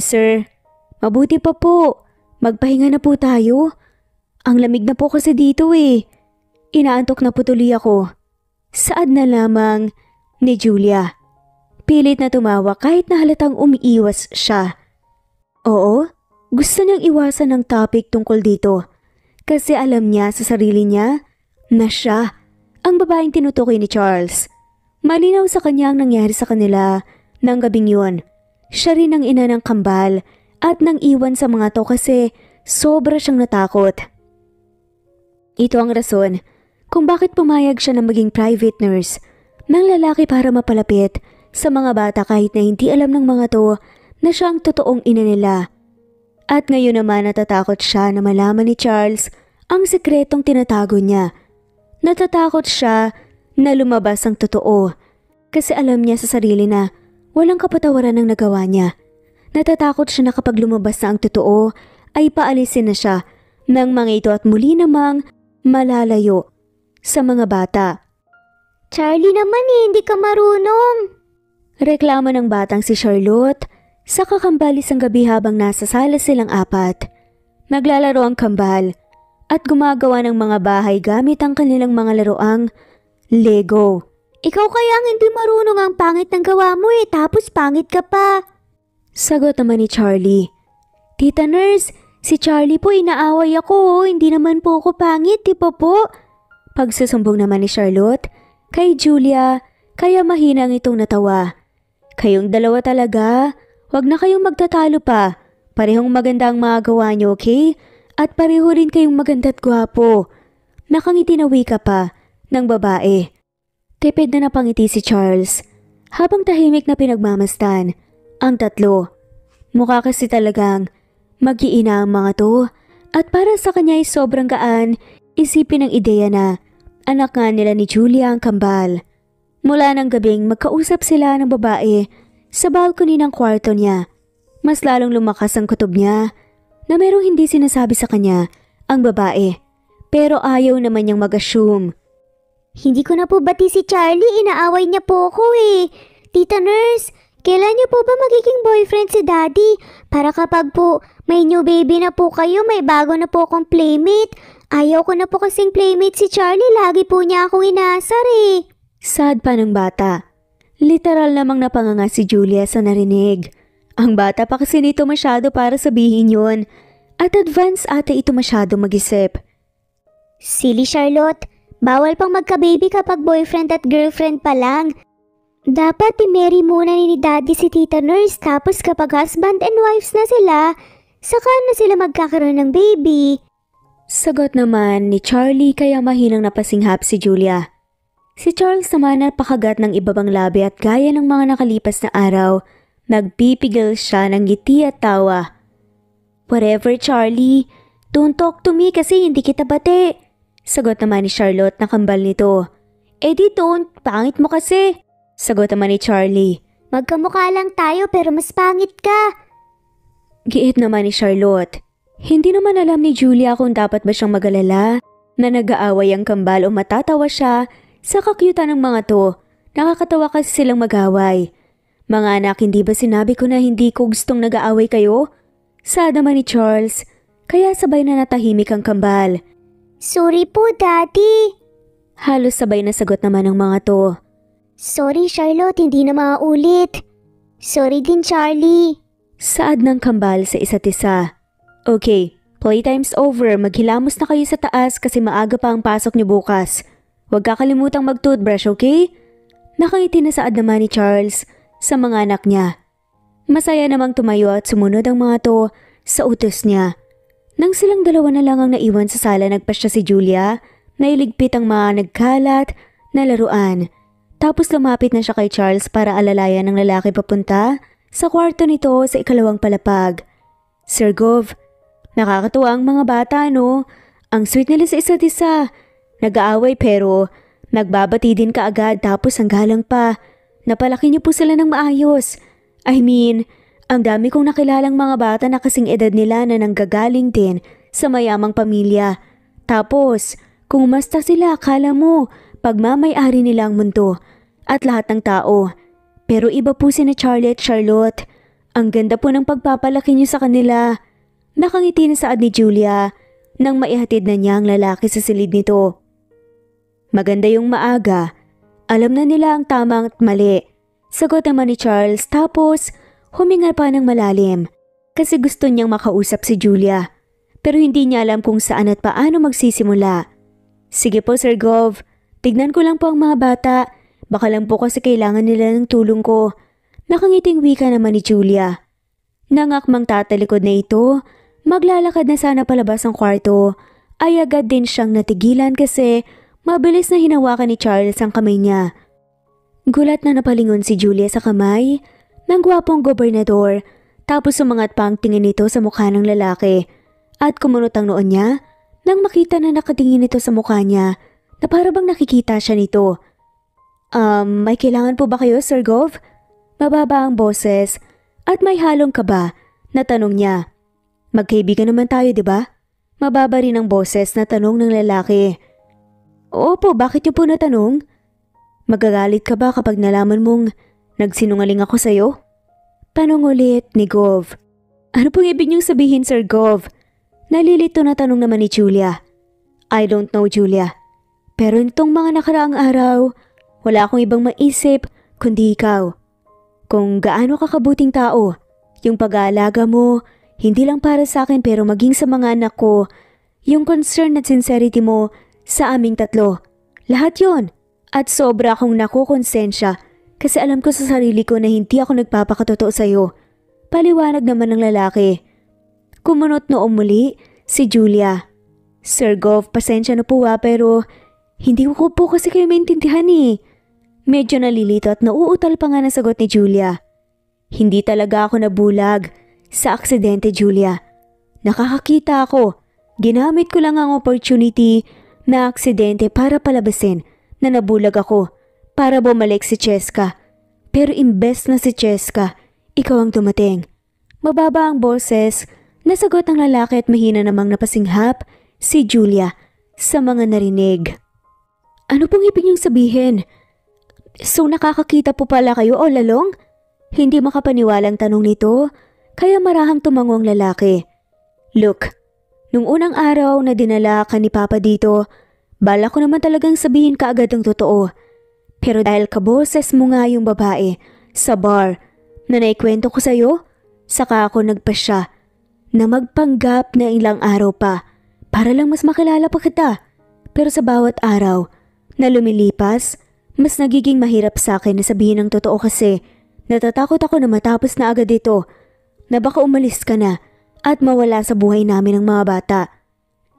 Sir, mabuti pa po. Magpahinga na po tayo. Ang lamig na po kasi dito eh. Inaantok na po tuloy ako. Saad na lamang ni Julia. Pilit na tumawa kahit na halatang umiiwas siya. Oo, gusto niyang iwasan ng topic tungkol dito. Kasi alam niya sa sarili niya na siya ang babaeng tinutukoy ni Charles. Malinaw sa kanya ang nangyari sa kanila ng gabing yun. Siya rin ang ina ng kambal at nang iwan sa mga to kasi sobra siyang natakot. Ito ang rason kung bakit pumayag siya na maging private nurse ng lalaki para mapalapit sa mga bata kahit na hindi alam ng mga to na siya ang totoong ina nila. At ngayon naman natatakot siya na malaman ni Charles ang sikretong tinatago niya. Natatakot siya na lumabas ang totoo kasi alam niya sa sarili na walang kapatawaran ng nagawa niya. Natatakot siya na kapag lumabas na ang totoo ay paalisin na siya ng mga ito at muli namang malalayo sa mga bata. Charlie naman hindi ka marunong. Reklamo ng batang si Charlotte sa kakambalis ang gabi habang nasa sala silang apat. Naglalaro ang kambal at gumagawa ng mga bahay gamit ang kanilang mga laruang Lego. Ikaw kaya ang hindi marunong, ang pangit ng gawa mo tapos pangit ka pa. Sagot naman ni Charlie. Tita Nurse, si Charlie po inaaway ako, hindi naman po ako pangit, di ba po? Pagsusumbong naman ni Charlotte kay Julia kaya mahinang itong natawa. Kayong dalawa talaga, wag na kayong magtatalo pa. Parehong maganda ang mga gawa niyo, okay? At pareho rin kayong maganda at gwapo. Nakangiti na wika pa ng babae. Tipid na napangiti si Charles habang tahimik na pinagmamastan ang tatlo. Mukha kasi talagang mag-iina ang mga to at para sa kanya ay sobrang gaan isipin ang ideya na anak nga nila ni Julia ang kambal. Mula ng gabing magkausap sila ng babae sa balcony ng kwarto niya. Mas lalong lumakas ang kutob niya na merong hindi sinasabi sa kanya ang babae. Pero ayaw naman niyang mag-assume. Hindi ko na po bati si Charlie, inaaway niya po ako Tita Nurse, kailan niyo po ba magiging boyfriend si Daddy? Para kapag po may new baby na po kayo, may bago na po akong playmate. Ayaw ko na po kasing playmate si Charlie, lagi po niya akong inaasar Sad pa ng bata. Literal namang napanganga si Julia sa narinig. Ang bata pa kasi nito masyado para sabihin yon at advance ate ito masyado mag-isip. Silly Charlotte, bawal pang magka-baby kapag boyfriend at girlfriend pa lang. Dapat i-marry muna ni Daddy si Tita Nurse tapos kapag husband and wives na sila, saka na sila magkakaroon ng baby. Sagot naman ni Charlie kaya mahinang napasinghap si Julia. Si Charles naman napakagat ng ibabang labi at gaya ng mga nakalipas na araw, nagpipigil siya ng ngiti at tawa. Whatever Charlie, don't talk to me kasi hindi kita bate. Sagot naman ni Charlotte na kambal nito. Di don't, pangit mo kasi. Sagot naman ni Charlie. Magkamukha lang tayo pero mas pangit ka. Giit naman ni Charlotte. Hindi naman alam ni Julia kung dapat ba siyang mag-alala na nag-aaway ang kambal o matatawa siya sa kakyutan ng mga to. Nakakatawa kasi silang mag-away. Mga anak, hindi ba sinabi ko na hindi ko gustong nag-aaway kayo? Saad naman ni Charles, kaya sabay na natahimik ang kambal. Sorry po, Daddy. Halos sabay na sagot naman ng mga to. Sorry Charlotte, hindi na maulit. Sorry din Charlie. Saad ng kambal sa isa't isa. Okay, playtime's over. Maghilamos na kayo sa taas kasi maaga pa ang pasok niyo bukas. Huwag kakalimutang mag-toothbrush, okay? Nakangiti na saad naman ni Charles sa mga anak niya. Masaya namang tumayo at sumunod ang mga to sa utos niya. Nang silang dalawa na lang ang naiwan sa sala, nagpasya si Julia na iligpit ang mga nagkalat na laruan. Tapos lumapit na siya kay Charles para alalayan ng lalaki papunta sa kwarto nito sa ikalawang palapag. Sir Gov, nakakatuwa ang mga bata no? Ang sweet nila sa isa't isa. Nag-aaway pero nagbabati din kaagad tapos ang galang pa. Napalaki niyo po sila ng maayos. I mean, ang dami kong nakilalang mga bata na kasing edad nila na nanggagaling din sa mayamang pamilya. Tapos, kung umasta sila, akala mo, pagmamay-ari nila ang mundo at lahat ng tao. Pero iba po si na Charlie at Charlotte. Ang ganda po ng pagpapalaki niyo sa kanila. Nakangiti na saad ni Julia nang maihatid na niya ang lalaki sa silid nito. Maganda yung maaga. Alam na nila ang tama at mali. Sagot naman ni Charles tapos huminga pa ng malalim kasi gusto niyang makausap si Julia. Pero hindi niya alam kung saan at paano magsisimula. Sige po Sir Gov, tignan ko lang po ang mga bata. Baka lang po kasi kailangan nila ng tulong ko. Nakangiting wika naman ni Julia. Nangakmang tatalikod na ito, maglalakad na sana palabas ang kwarto, ay agad din siyang natigilan kasi mabilis na hinawakan ni Charles ang kamay niya. Gulat na napalingon si Julia sa kamay ng gwapong gobernador tapos sumangat pa ang tingin nito sa mukha ng lalaki at kumunot ang noon niya nang makita na nakatingin ito sa mukha niya na para bang nakikita siya nito. May kailangan po ba kayo, Sir Gov? Mababa ang boses at may halong kaba na tanong niya. Magkaibigan naman tayo, di ba? Mababa rin ang boses na tanong ng lalaki. Opo, bakit niyo po natanong? Magagalit ka ba kapag nalaman mong nagsinungaling ako sa'yo? Tanong ulit ni Gov. Ano pong ibig niyong sabihin, Sir Gov? Nalilito na tanong naman ni Julia. I don't know, Julia. Pero nitong mga nakaraang araw, wala akong ibang maisip kundi ikaw. Kung gaano ka kabuting tao, yung pag-aalaga mo, hindi lang para sa akin pero maging sa mga anak ko, yung concern at sincerity mo sa aming tatlo. Lahat yon. At sobra akong nakukonsensya kasi alam ko sa sarili ko na hindi ako nagpapakatotoo sa'yo. Paliwanag naman ng lalaki. Kumunot noong muli si Julia. Sir Gov, pasensya na po pero hindi ko po kasi kayo maintindihan eh. Medyo nalilito at nauutal pa nga na sagot ni Julia. Hindi talaga ako nabulag sa aksidente, Julia. Nakakakita ako. Ginamit ko lang ang opportunity na aksidente para palabasin na nabulag ako para bumalik si Cheska. Pero imbes na si Cheska, ikaw ang dumating. Mababa ang boses, nasagot ang lalaki at mahina namang napasinghap si Julia sa mga narinig. Ano pong ibig niyong sabihin? So nakakakita po pala kayo all along? Hindi makapaniwalang tanong nito, kaya marahang tumango ang lalaki. Look, nung unang araw na dinala ka ni Papa dito, bala ko naman talagang sabihin kaagad ang totoo. Pero dahil kaboses mo nga yung babae sa bar na naikwento ko sa'yo, saka ako nagpasya na magpanggap na ilang araw pa para lang mas makilala pa kita. Pero sa bawat araw na lumilipas, mas nagiging mahirap sa akin na sabihin ang totoo kasi natatakot ako na matapos na agad ito na baka umalis ka na at mawala sa buhay namin ang mga bata.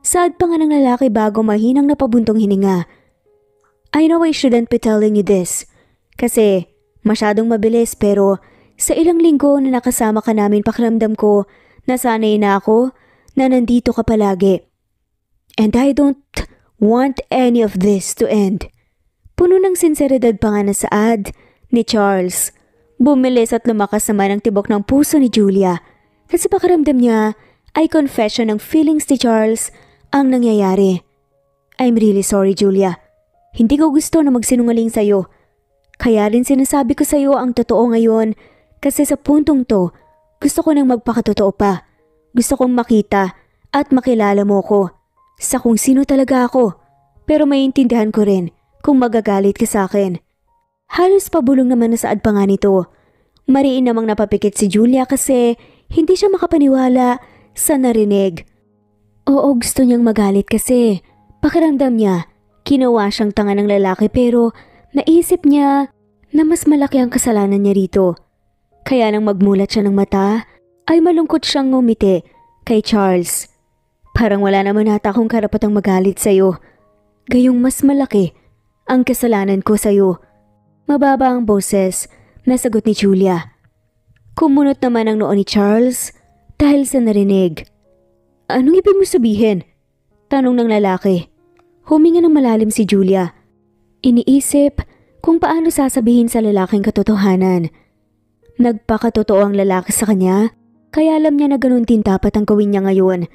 Saad pa nga ng lalaki bago mahinang napabuntong hininga. I know I shouldn't be telling you this kasi masyadong mabilis pero sa ilang linggo na nakasama ka namin pakiramdam ko na sanay na ako na nandito ka palagi. And I don't want any of this to end. Puno ng sinseridad pa nga na saad ni Charles. Bumilis at lumakas naman ang tibok ng puso ni Julia kasi pakiramdam niya ay confession ng feelings ni Charles ang nangyayari. I'm really sorry, Julia. Hindi ko gusto na magsinungaling sa'yo. Kaya rin sinasabi ko sa'yo ang totoo ngayon kasi sa puntong to, gusto ko nang magpakatotoo pa. Gusto kong makita at makilala mo ko sa kung sino talaga ako. Pero maintindihan ko rin kung magagalit ka sa akin. Halos pabulong naman na saad pa nga nito. Mariin namang napapikit si Julia kasi hindi siya makapaniwala sa narinig. Oo, gusto niyang magalit kasi pakiramdam niya, ginawa siyang tanga ng lalaki pero naisip niya na mas malaki ang kasalanan niya rito. Kaya nang magmulat siya ng mata, ay malungkot siyang ngumiti kay Charles. Parang wala naman ata akong karapatang magalit sa'yo. Gayong mas malaki ang kasalanan ko sa'yo. Mababa ang boses na sagot ni Julia. Kumunot naman ang noo ni Charles dahil sa narinig. Anong ibig mo sabihin? Tanong ng lalaki. Huminga ng malalim si Julia. Iniisip kung paano sasabihin sa lalaking katotohanan. Nagpakatotoo ang lalaki sa kanya, kaya alam niya na ganun din dapat ang gawin niya ngayon.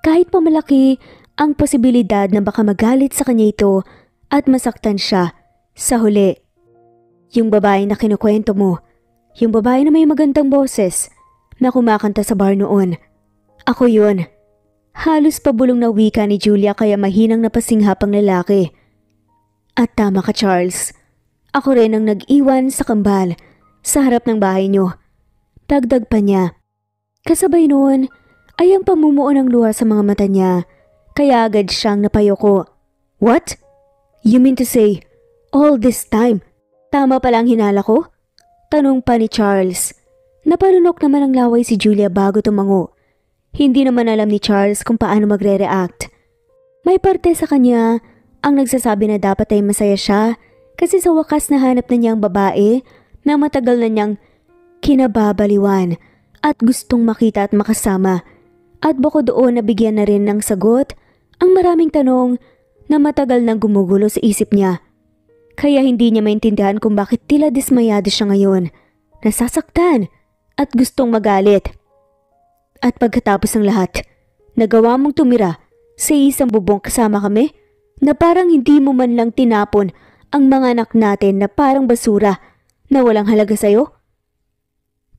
Kahit pa malaki ang posibilidad na baka magalit sa kanya ito at masaktan siya sa huli. Yung babae na kinukwento mo, yung babae na may magandang boses na kumakanta sa bar noon. Ako yun. Halos pabulong na wika ni Julia kaya mahinang napasinghap ang lalaki. At tama ka, Charles. Ako rin ang nag-iwan sa kambal sa harap ng bahay niyo. Dagdag pa niya. Kasabay noon ay ang pamumuo ng luha sa mga mata niya kaya agad siyang napayoko. What? You mean to say, all this time, tama pala ang hinala ko? Tanong pa ni Charles. Napanunok naman ang laway si Julia bago tumango. Hindi naman alam ni Charles kung paano magre-react. May parte sa kanya ang nagsasabi na dapat ay masaya siya kasi sa wakas nahanap na niya ang babae na matagal na niyang kinababaliwan at gustong makita at makasama. At bukod doon nabigyan na rin ng sagot ang maraming tanong na matagal nang gumugulo sa isip niya. Kaya hindi niya maintindihan kung bakit tila dismayado siya ngayon, nasasaktan at gustong magalit. At pagkatapos ng lahat, nagawa mong tumira sa isang bubong kasama kami na parang hindi mo man lang tinapon ang mga anak natin na parang basura na walang halaga sa'yo?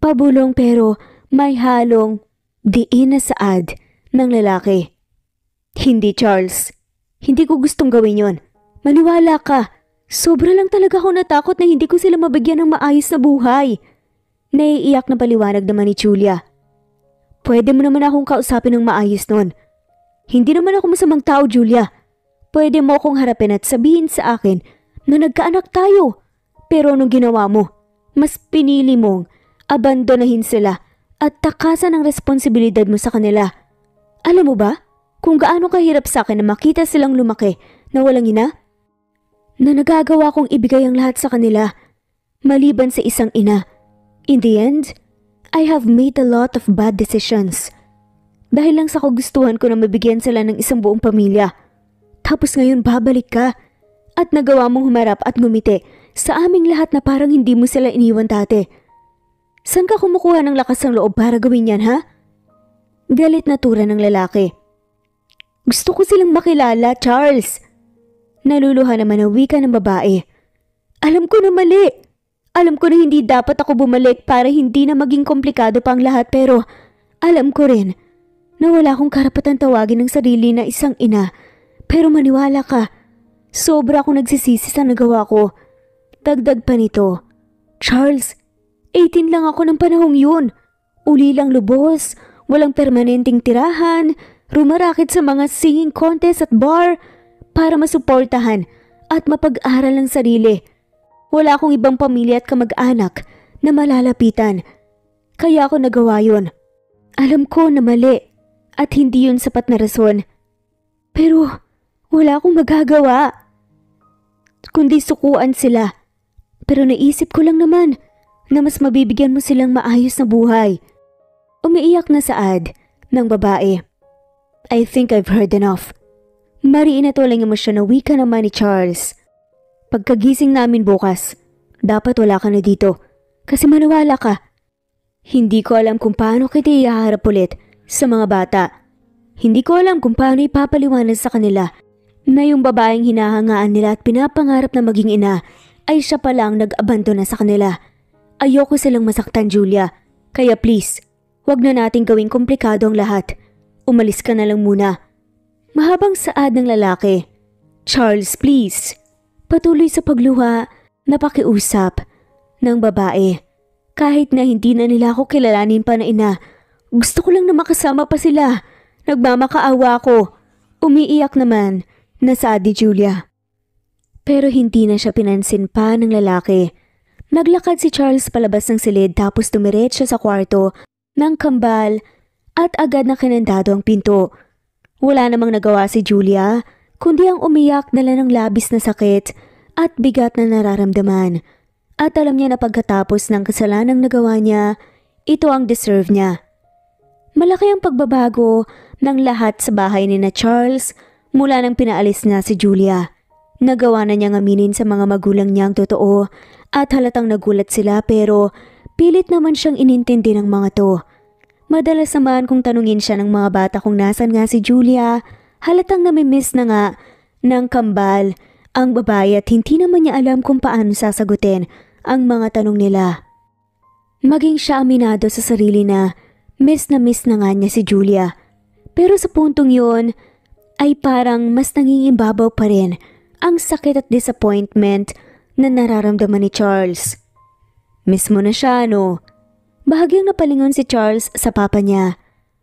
Pabulong pero may halong diin na saad ng lalaki. Hindi, Charles. Hindi ko gustong gawin yon. Maniwala ka. Sobra lang talaga ako natakot na hindi ko sila mabigyan ng maayos na buhay. Naiiyak na paliwanag naman ni Julia. Pwede mo naman akong kausapin ng maayos nun. Hindi naman ako masamang tao, Julia. Pwede mo akong harapin at sabihin sa akin na nagkaanak tayo. Pero anong ginawa mo? Mas pinili mong abandonahin sila at takasan ang responsibilidad mo sa kanila. Alam mo ba kung gaano kahirap sa akin na makita silang lumaki na walang ina? Na nagagawa kong ibigay ang lahat sa kanila, maliban sa isang ina. In the end, I have made a lot of bad decisions. Dahil lang sa kagustuhan ko na mabigyan sila ng isang buong pamilya. Tapos ngayon babalik ka at nagawa mong humarap at ngumiti sa aming lahat na parang hindi mo sila iniwan dati. Saan ka kumukuha ng lakas ng loob para gawin yan, ha? Galit na tura ng lalaki. Gusto ko silang makilala, Charles. Naluluha naman ang wika ng babae. Alam ko na mali. Alam ko na hindi dapat ako bumalik para hindi na maging komplikado pa ang lahat pero alam ko rin na wala akong karapatan tawagin ng sarili na isang ina. Pero maniwala ka, sobra akong nagsisisi sa nagawa ko. Dagdag pa nito, Charles, 18 lang ako ng panahong yun. Uli lang lubos, walang permanenteng tirahan, rumarakit sa mga singing contest at bar para masuportahan at mapag-aral ng sarili. Wala akong ibang pamilya at kamag-anak na malalapitan. Kaya ako nagawa yun. Alam ko na mali at hindi yun sapat na rason. Pero wala akong magagawa. Kundi sukuan sila. Pero naisip ko lang naman na mas mabibigyan mo silang maayos na buhay. Umiiyak na saad ng babae. I think I've heard enough. Mariin na tulang emosyon na wika naman ni Charles. Pagkagising namin bukas, dapat wala ka na dito kasi maniwala ka. Hindi ko alam kung paano kita ihaharap ulit sa mga bata. Hindi ko alam kung paano ipapaliwanag sa kanila na yung babaeng hinahangaan nila at pinapangarap na maging ina ay siya palang nag-abandona sa kanila. Ayoko silang masaktan, Julia. Kaya please, wag na nating gawing komplikado ang lahat. Umalis ka na lang muna. Mahabang saad ng lalaki. Charles, please. Patuloy sa pagluha na pakiusap ng babae. Kahit na hindi na nila ako kilalanin pa na ina, gusto ko lang na makasama pa sila. Nagmamakaawa ako. Umiiyak naman na saad ni Julia. Pero hindi na siya pinansin pa ng lalaki. Naglakad si Charles palabas ng silid tapos tumiretso sa kwarto ng kambal at agad na kinandado ang pinto. Wala namang nagawa si Julia kundi ang umiyak dala ng labis na sakit at bigat na nararamdaman. At alam niya na pagkatapos ng kasalanang nagawa niya, ito ang deserve niya. Malaki ang pagbabago ng lahat sa bahay ni na Charles mula nang pinaalis na si Julia. Nagawa na niyang aminin sa mga magulang niya ang totoo at halatang nagulat sila pero pilit naman siyang inintindi ng mga to. Madalas naman kung tanungin siya ng mga bata kung nasan nga si Julia, halatang namimiss na nga ng kambal ang babae at hindi naman niya alam kung paano sasagutin ang mga tanong nila. Maging siya aminado sa sarili na miss na nga niya si Julia. Pero sa puntong yun ay parang mas nangingimbabaw pa rin ang sakit at disappointment na nararamdaman ni Charles. Miss mo na siya, no? Bahagyang napalingon si Charles sa papa niya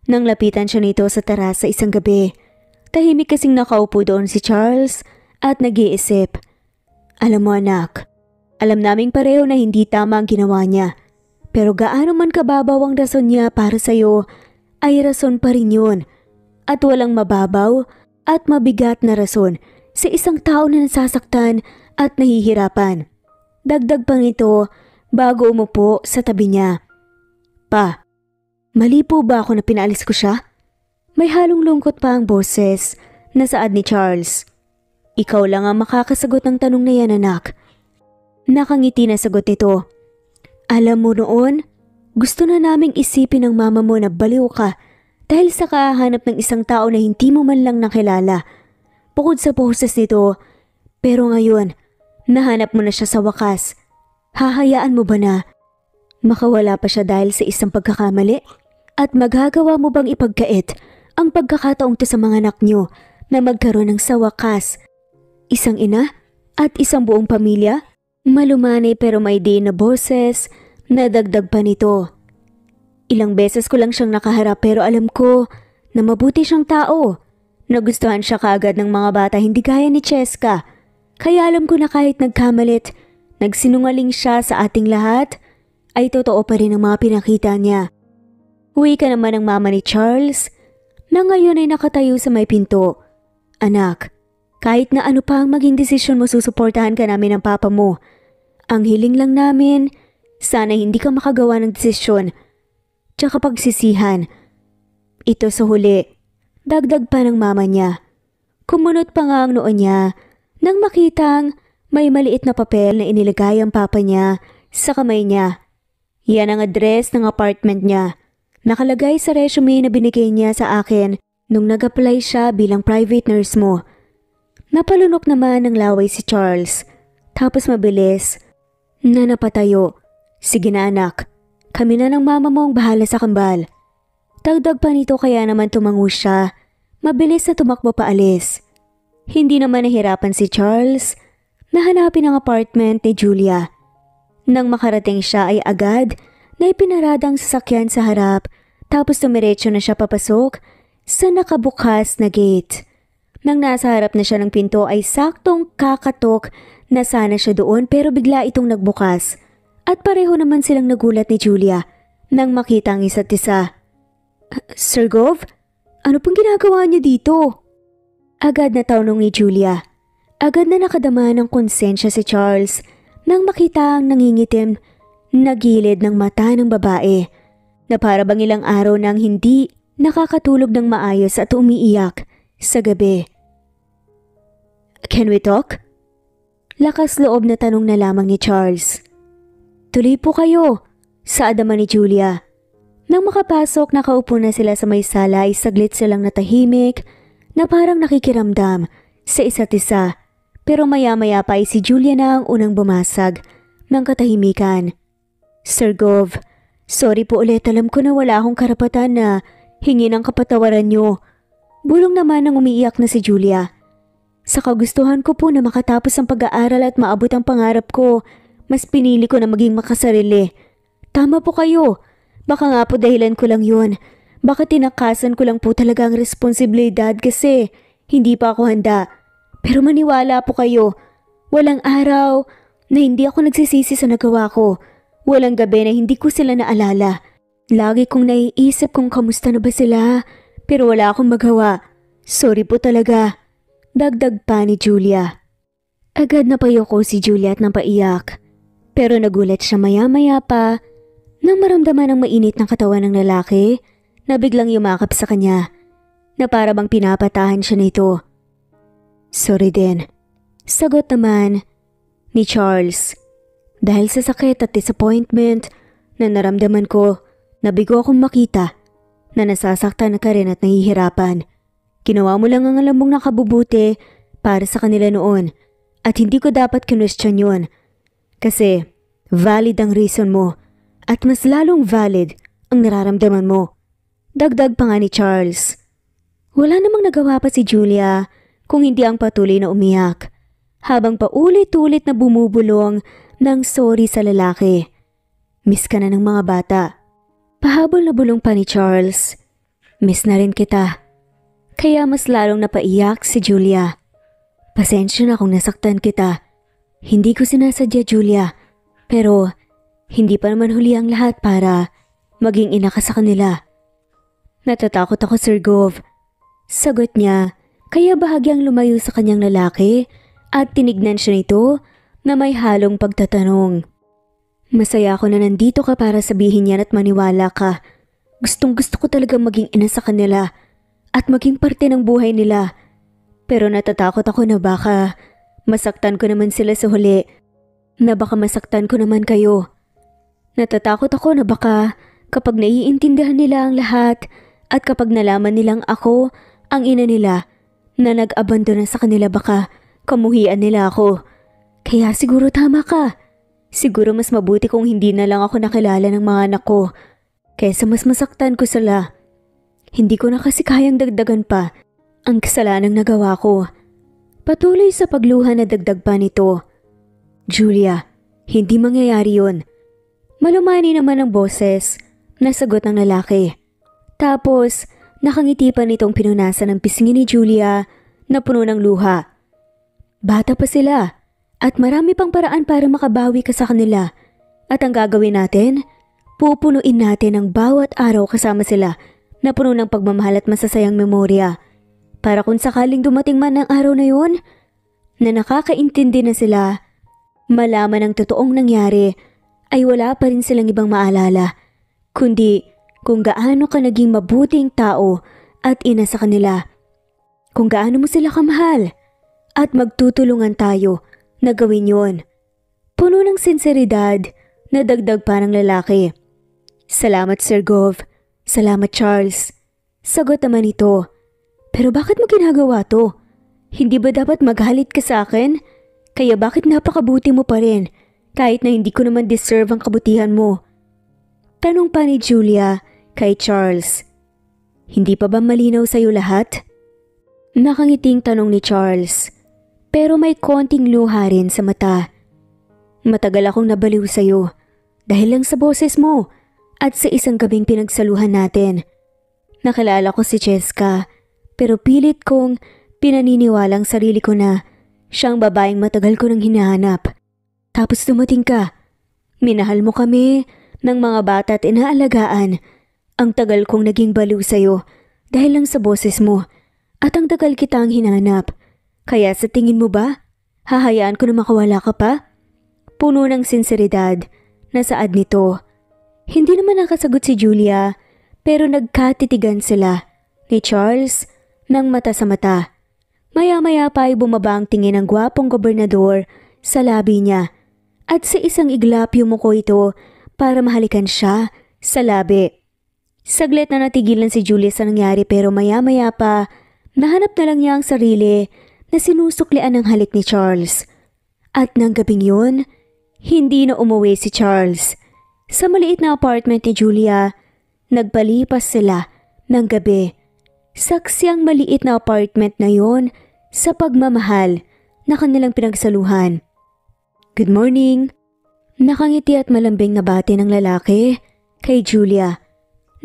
nang lapitan siya nito sa terasa isang gabi. Tahimik kasing nakaupo doon si Charles at nag-iisip. Alam mo anak, alam naming pareho na hindi tama ang ginawa niya. Pero gaano man kababaw ang rason niya para sa'yo, ay rason pa rin yun. At walang mababaw at mabigat na rason sa isang tao na nasasaktan at nahihirapan. Dagdag pang ito bago umupo sa tabi niya. Pa, mali po ba ako na pinaalis ko siya? May halong lungkot pa ang boses na saad ni Charles. Ikaw lang ang makakasagot ng tanong na yan anak. Nakangiti na sagot nito. Alam mo noon, gusto na naming isipin ng mama mo na baliw ka dahil sa kahanap ng isang tao na hindi mo man lang nakilala. Bukod sa boses nito, pero ngayon, nahanap mo na siya sa wakas. Hahayaan mo ba na makawala pa siya dahil sa isang pagkakamali? At magagawa mo bang ipagkait ang pagkakataong to sa mga anak niyo na magkaroon ng sa wakas isang ina at isang buong pamilya? Malumanay pero may di na boses na dagdag pa nito. Ilang beses ko lang siyang nakaharap pero alam ko na mabuti siyang tao. Nagustuhan siya kaagad ng mga bata hindi gaya ni Cheska. Kaya alam ko na kahit nagkamalit, nagsinungaling siya sa ating lahat, ay totoo pa rin ang mga pinakita niya. Uwi ka naman ng mama ni Charles na ngayon ay nakatayo sa may pinto. Anak, kahit na ano pa ang maging desisyon mo, susuportahan ka namin ng papa mo. Ang hiling lang namin, sana hindi ka makagawa ng desisyon. Tsaka pagsisihan. Ito sa huli, dagdag pa ng mama niya. Kumunot pa nga ang noo niya nang makitang may maliit na papel na inilagay ang papa niya sa kamay niya. Yan ang address ng apartment niya. Nakalagay sa resume na binigay niya sa akin nung nag-apply siya bilang private nurse mo. Napalunok naman ng laway si Charles. Tapos mabilis na napatayo. Sige na anak, kami na ng mama mo ang bahala sa kambal. Dagdag pa nito kaya naman tumango siya. Mabilis na tumakbo paalis. Hindi naman nahirapan si Charles na hanapin ang apartment ni Julia. Nang makarating siya ay agad na ipinaradang sasakyan sa harap tapos tumiretso na siya papasok sa nakabukas na gate. Nang nasa harap na siya ng pinto ay saktong kakatok na sana siya doon pero bigla itong nagbukas. At pareho naman silang nagulat ni Julia nang makita ang isa't isa. Sir Gov, ano pong ginagawa niyo dito? Agad na tanong ni Julia. Agad na nakadama ng konsensya si Charles nang makita ang nangingitim na gilid ng mata ng babae na para bang ilang araw nang hindi nakakatulog ng maayos at umiiyak sa gabi. Can we talk? Lakas loob na tanong na lamang ni Charles. Tuloy po kayo, saad naman ni Julia. Nang makapasok, nakaupo na sila sa may sala ay saglit silang natahimik na parang nakikiramdam sa isa't isa. Pero maya-maya pa ay si Julia na ang unang bumasag ng katahimikan. Sir Gov, sorry po ulit, alam ko na wala akong karapatan na hingin ang kapatawaran niyo. Bulong naman ng umiiyak na si Julia. Sa kagustuhan ko po na makatapos ang pag-aaral at maabot ang pangarap ko, mas pinili ko na maging makasarili. Tama po kayo. Baka nga po dahilan ko lang yun. Baka tinakasan ko lang po talaga ang responsibilidad kasi hindi pa ako handa. Pero maniwala po kayo, walang araw na hindi ako nagsisisi sa nagawa ko. Walang gabi na hindi ko sila naalala. Lagi kong naiisip kung kamusta na ba sila, pero wala akong magawa. Sorry po talaga. Dagdag pa ni Julia. Agad na payoko si Julia at napaiyak. Pero nagulat siya maya-maya pa nang maramdaman ang mainit ng katawan ng lalaki na biglang yumakap sa kanya na para bang pinapatahan siya nito. Sorry din. Sagot naman ni Charles. Dahil sa sakit at disappointment na naramdaman ko, nabigo akong makita na nasasaktan ka rin at nahihirapan. Ginawa mo lang ang alam mong nakabubuti para sa kanila noon at hindi ko dapat kinwestiyon yun. Kasi valid ang reason mo at mas lalong valid ang nararamdaman mo. Dagdag pa nga ni Charles. Wala namang nagawa pa si Julia kung hindi ang patuloy na umiyak habang paulit-ulit na bumubulong ng sorry sa lalaki. Miss ka na ng mga bata. Pahabol na bulong pa ni Charles. Miss na rin kita. Kaya mas lalong napaiyak si Julia. Pasensya na kung nasaktan kita. Hindi ko sinasadya, Julia. Pero hindi pa naman huli ang lahat para maging ina ka sa kanila. Natatakot ako, Sir Gov. Sagot niya, kaya bahagyang lumayo sa kanyang lalaki at tinignan siya nito na may halong pagtatanong. Masaya ako na nandito ka para sabihin yan at maniwala ka. Gustong gusto ko talaga maging ina sa kanila at maging parte ng buhay nila. Pero natatakot ako na baka masaktan ko naman sila sa huli. Na baka masaktan ko naman kayo. Natatakot ako na baka kapag naiintindihan nila ang lahat at kapag nalaman nilang ako ang ina nila na nag-abandona sa kanila baka kamuhian nila ako. Kaya siguro tama ka. Siguro mas mabuti kung hindi na lang ako nakilala ng mga anak ko kaysa mas masaktan ko sila. Hindi ko na kasi kayang dagdagan pa ang kasalanang nagawa ko. Patuloy sa pagluha na dagdag pa nito. Julia, hindi mangyayari yun. Malumani naman ang boses na sagot ng lalaki. Tapos nakangiti pa nitong pinunasan ng pisngi ni Julia na puno ng luha. Bata pa sila at marami pang paraan para makabawi ka sa kanila. At ang gagawin natin, pupunuin natin ang bawat araw kasama sila na puno ng pagmamahal at masasayang memorya. Para kung sakaling dumating man ang araw na yun, na nakakaintindi na sila, malaman ang totoong nangyari ay wala pa rin silang ibang maalala, kundi kung gaano ka naging mabuting tao at ina sa kanila. Kung gaano mo sila kamahal at magtutulungan tayo na gawin yon. Puno ng sinseridad na dagdag pa ng lalaki. Salamat, Sir Gov. Salamat, Charles. Sagot naman ito. Pero bakit mo ginagawa to? Hindi ba dapat maghalit ka sa akin? Kaya bakit napakabuti mo pa rin kahit na hindi ko naman deserve ang kabutihan mo? Tanong pa ni Julia kay Charles. Hindi pa ba malinaw sa'yo lahat? Nakangiting tanong ni Charles. Pero may konting luha rin sa mata. Matagal akong nabaliw sa'yo dahil lang sa boses mo at sa isang gabing pinagsaluhan natin. Nakilala ko si Cheska pero pilit kong pinaniniwalang sarili ko na siyang babaeng matagal ko nang hinahanap. Tapos dumating ka. Minahal mo kami ng mga bata at inaalagaan. Ang tagal kong naging baliw sa'yo dahil lang sa boses mo at ang tagal kitang hinanap. Kaya sa tingin mo ba, hahayaan ko na makawala ka pa? Puno ng sinseridad na saad nito. Hindi naman nakasagot si Julia pero nagkatitigan sila ni Charles ng mata sa mata. Maya-maya pa ay bumaba ang tingin ng gwapong gobernador sa labi niya at sa isang iglap yumuko ito para mahalikan siya sa labi. Saglit na natigilan si Julia sa nangyari pero maya-maya pa nahanap na lang niya ang sarili na sinusuklian ng halik ni Charles. At nang gabing yun, hindi na umuwi si Charles. Sa maliit na apartment ni Julia, nagpalipas sila ng gabi. Saksi ang maliit na apartment na yon sa pagmamahal na kanilang pinagsaluhan. Good morning! Nakangiti at malambing na bati ng lalaki kay Julia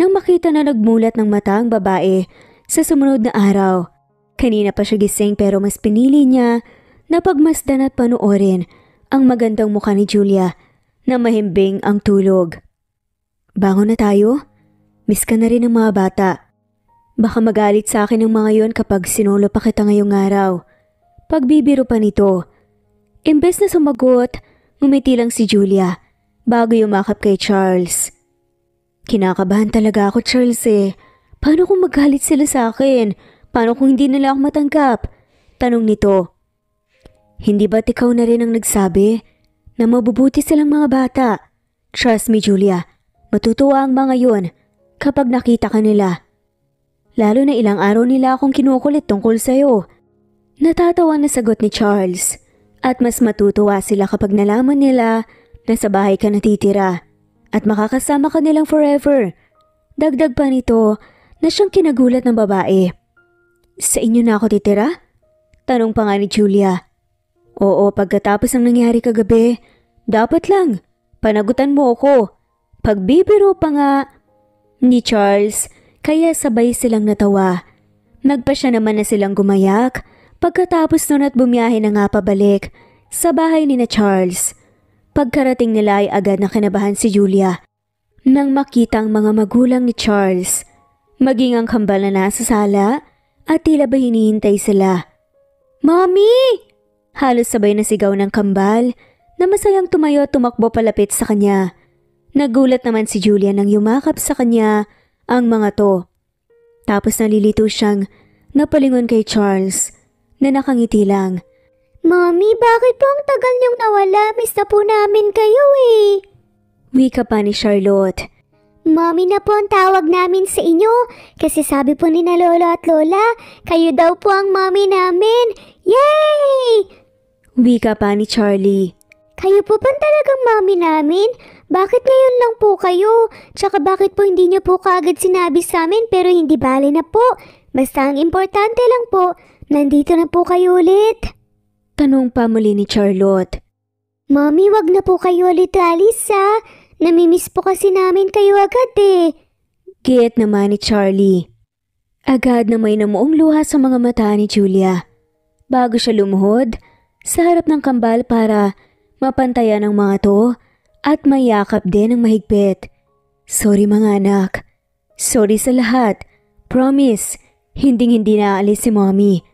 nang makita na nagmulat ng mata ang babae sa sumunod na araw. Kanina pa siya gising pero mas pinili niya na pagmasdan at panoorin ang magandang mukha ni Julia na mahimbing ang tulog. Bangon na tayo? Miss ka na rin ng mga bata. Baka magalit sa akin ng mga yon kapag sinolo pa kita ngayong araw. Pagbibiro pa nito. Imbes na sumagot, ngumiti lang si Julia bago yumakap kay Charles. Kinakabahan talaga ako, Charles Paano kung magalit sila sa akin? Paano kung hindi nila ako matanggap? Tanong nito. Hindi ba't ikaw na rin ang nagsabi na mabubuti silang mga bata? Trust me, Julia. Matutuwa ang mga yon kapag nakita ka nila. Lalo na ilang araw nila akong kinukulit tungkol sa'yo. Natatawa na sagot ni Charles at mas matutuwa sila kapag nalaman nila na sa bahay ka natitira at makakasama ka nilang forever. Dagdag pa nito na siyang kinagulat ng babae. Sa inyo na ako titira? Tanong pa nga ni Julia. Oo, pagkatapos ng nangyari kagabi, dapat lang, panagutan mo ako. Pagbibiro pa nga ni Charles, kaya sabay silang natawa. Nagpa siya naman na silang gumayak pagkatapos nun at bumiyahe na nga pabalik sa bahay ni na Charles. Pagkarating nila ay agad na kinabahan si Julia nang makita ang mga magulang ni Charles, maging ang kambal na nasa sala at tila ba hinihintay sila. Mommy! Halos sabay na sigaw ng kambal na masayang tumayo at tumakbo palapit sa kanya. Nagulat naman si Julia nang yumakap sa kanya ang mga to. Tapos nalilito siyang napalingon kay Charles na nakangiti lang. Mommy, bakit po ang tagal niyong nawala? Miss na po namin kayo Wika pa ni Charlotte. Mommy na po ang tawag namin sa inyo kasi sabi po ni na lolo at lola, kayo daw po ang mommy namin. Yay! Wika pa ni Charlie. Kayo po ba talagang mommy namin? Bakit ngayon lang po kayo? Tsaka bakit po hindi niyo po kaagad sinabi sa amin pero hindi bale na po? Basta ang importante lang po, nandito na po kayo ulit. Tanong pa muli ni Charlotte. Mommy, wag na po kayo ulit alis Namimiss po kasi namin kayo agad Git naman ni Charlie. Agad na may namuong luha sa mga mata ni Julia. Bago siya lumuhod sa harap ng kambal para mapantayan ang mga to at mayakap din ng mahigpit. Sorry mga anak. Sorry sa lahat. Promise, hinding-hindi na aalis si Mommy.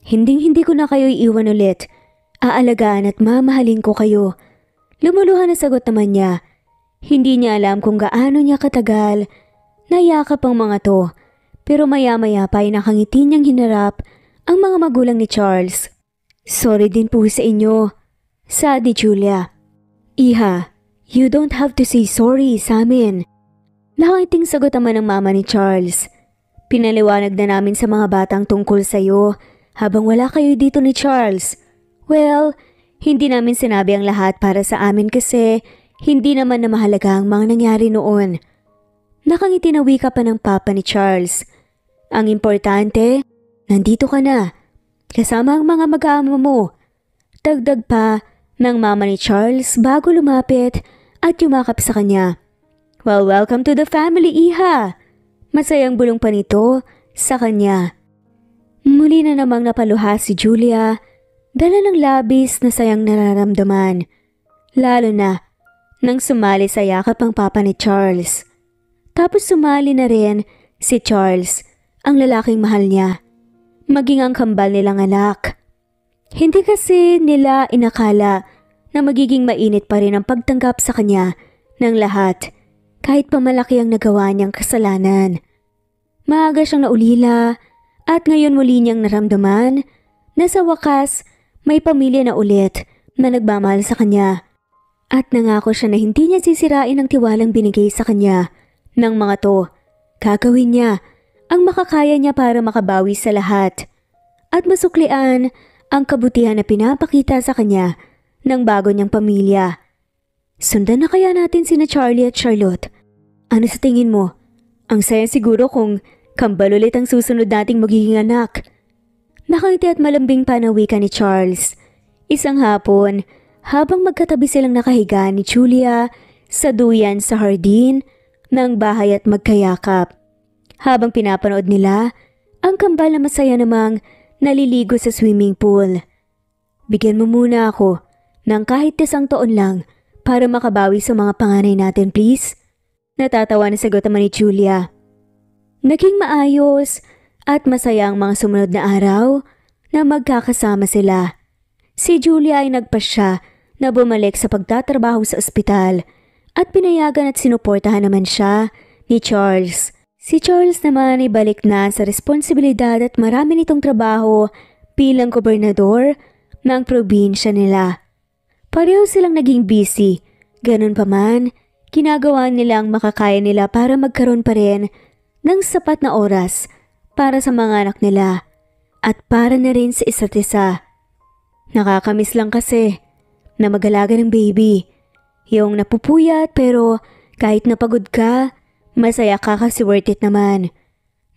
Hinding-hindi ko na kayo iiwan ulit. Aalagaan at mamahalin ko kayo. Lumuluhan na sagot naman niya. Hindi niya alam kung gaano niya katagal nayakap ang mga to. Pero maya-maya pa ay nakangiti niyang hinarap ang mga magulang ni Charles. Sorry din po sa inyo, sabi Julia. Iha, you don't have to say sorry sa amin. Nakangiting sagot naman ng mama ni Charles. Pinaliwanag na namin sa mga batang tungkol sa iyo habang wala kayo dito ni Charles. Well, hindi namin sinabi ang lahat para sa amin kasi hindi naman na mahalaga ang mga nangyari noon. Nakangiti na wika pa ng papa ni Charles. Ang importante, nandito ka na. Kasama ang mga mag-aama mo. Dagdag pa ng mama ni Charles bago lumapit at yumakap sa kanya. Well, welcome to the family, Iha. Masayang bulong pa nito sa kanya. Muli na namang napaluha si Julia, dala ng labis na sayang nararamdaman. Lalo na nang sumali sa yakap ang papa ni Charles. Tapos sumali na rin si Charles, ang lalaking mahal niya. Maging ang kambal nilang anak. Hindi kasi nila inakala na magiging mainit pa rin ang pagtanggap sa kanya ng lahat kahit pa malaki ang nagawa niyang kasalanan. Maaga siyang naulila at ngayon muli niyang naramdaman na sa wakas may pamilya na ulit na nagmamahal sa kanya. At nangako siya na hindi niya sisirain ang tiwalang binigay sa kanya ng mga to. Gagawin niya ang makakaya niya para makabawi sa lahat at masuklian ang kabutihan na pinapakita sa kanya ng bago niyang pamilya. Sundan na kaya natin sina Charlie at Charlotte? Ano sa tingin mo? Ang saya siguro kung kambal ulit ang susunod nating magiging anak. Nakangiti at malambing panawikan ni Charles. Isang hapon, habang magkatabi silang nakahiga ni Julia sa duyan sa hardin ng bahay at magkayakap. Habang pinapanood nila, ang kambal na masaya namang naliligo sa swimming pool. Bigyan mo muna ako ng kahit 1 taon lang para makabawi sa mga panganay natin, please. Natatawa na sagot naman ni Julia. Naging maayos at masaya ang mga sumunod na araw na magkakasama sila. Si Julia ay nagpasya na bumalik sa pagtatrabaho sa ospital at pinayagan at sinuportahan naman siya ni Charles. Si Charles naman ay balik na sa responsibilidad at marami nitong trabaho bilang gobernador ng probinsya nila. Pareho silang naging busy, ganun pa man, ginagawa nilang makakaya nila para magkaroon pa rin ng sapat na oras para sa mga anak nila at para na rin sa isa't isa. Nakakamiss lang kasi na mag-alaga ng baby. Yung napupuyat pero kahit napagod ka, masaya ka kasi worth it naman.